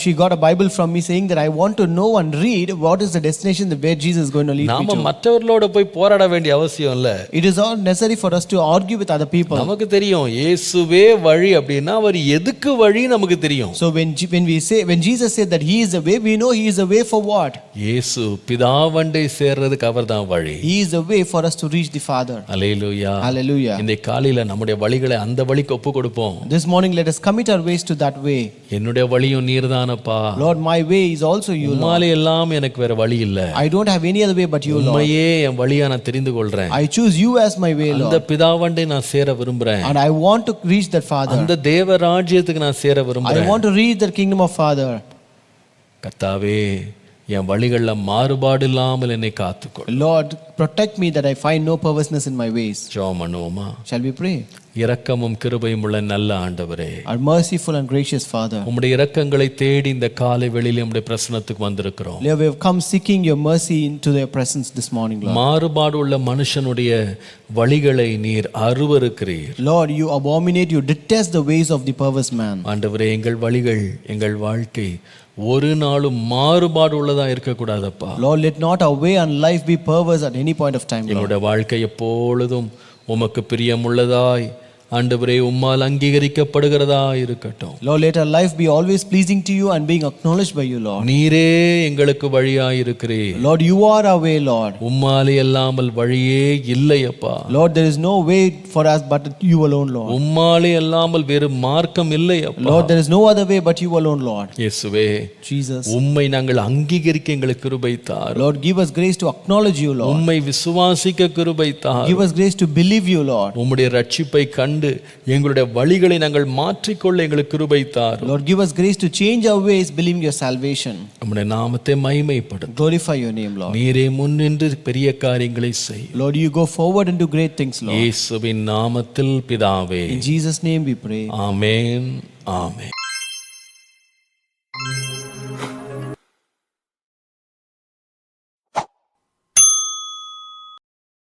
she got a Bible from me saying that I want to know and read what is the destination where Jesus is going to lead me to. நாம மற்றவர்களோட போய் போராட வேண்டிய அவசியம் இல்ல. It is not necessary for us to argue with other people. நமக்கு தெரியும் இயேசுவே வழி அப்படினா அவர் எதுக்கு வழி நமக்கு தெரியும். So when Jesus said that he is the way, we know he is the way for what? இயேசு பிதாவண்டை சேர்றதுக்கு அவர்தான் வழி. He is the way for us to reach the Father. Hallelujah. Hallelujah. இந்த காலையில நம்முடைய வழிகளை அந்த வழிக்கு ஒப்பு கொடுப்போம். This morning let us commit our ways to that way. என்னுடைய வழியும் நீர்தானப்பா. Lord, my way is also you, Lord. எல்லாம் எனக்கு வேற வழி இல்ல. I don't have any other way but you, Lord. உம்மையே என் வழியா நான் தெரிந்து கொள்றேன். I choose you as my way, Lord. அந்த பிதாவண்டை நான் சேர விரும்புறேன். And I want to reach that Father. அந்த தேவ ராஜ்யத்துக்கு நான் சேர விரும்புறேன். I want to reach the kingdom of Father. கர்த்தாவே, என் வழிகளில் மாறுபாடு இல்லாமல் என்னை காத்துக்கொள். Lord, protect me that I find no perverseness in my ways. ஜெபம் பண்ணுவோமா? Shall we pray? இரக்கமும் கிருபையும் உள்ள நல்ல ஆண்டவரே, Our merciful and gracious Father, உம்முடைய இரக்கங்களை தேடி இந்த காலை வெளியில உம்முடைய பிரசன்னத்துக்கு வந்திருக்கிறோம். Lord, we have come seeking your mercy into their presence this morning, Lord. மாறுபாடு உள்ள மனுஷனுடைய வழிகளை நீர் அருவருக்கிறீர். Lord, you abominate, you detest the ways of the perverse man. ஆண்டவரே, எங்கள் வழிகள், எங்கள் வாழ்க்கை ஒரு நாளும் மாறுபாடு உள்ளதா இருக்கக்கூடாதப்பா. Lord, let not our way and life be perverse at any point of time, Lord. எங்களுடைய வாழ்க்கை எப்பொழுதும் உமக்கு பிரியமுள்ளதாய் ஆண்டவரே உம்மால் அங்கீகரிக்கப்படுகிறதா இருக்கட்டும். Lord, let our life be always pleasing to you and being acknowledged by you, Lord. நீரே எங்களுக்கு வழியாய் இருக்கிறீர். Lord, you are our way, Lord. உம்மாலே அல்லாமல் வழியே இல்லையப்பா. Lord, there is no way for us but you alone, Lord. உம்மாலே அல்லாமல் வேறு மார்க்கம் இல்லையப்பா. Lord, there is no other way but you alone, Lord. இயேசுவே, Jesus, உம்மை நாங்கள் அங்கீகரிக்க எங்களுக்கு கிருபை தாரும். Lord, give us grace to acknowledge you, Lord. உம்மை விசுவாசிக்க கிருபை தாரும். Give us grace to believe you, Lord. உம்முடைய ரட்சிப்பை கண்டு எங்களுடைய வழிகளை நாங்கள் மாற்றிக்கொள்ள எங்களுக்கு கிருபை தாரும். Lord, give us grace to change our ways, believing your salvation. உம்முடைய நாமத்தை மகிமைப்படுத்தும். Glorify your name, Lord. நீரே முன்னின்று பெரிய காரியங்களை செய். Lord, you go forward and do great things, Lord. இயேசுவின் நாமத்தில் பிதாவே. In Jesus' name we pray. Amen, amen.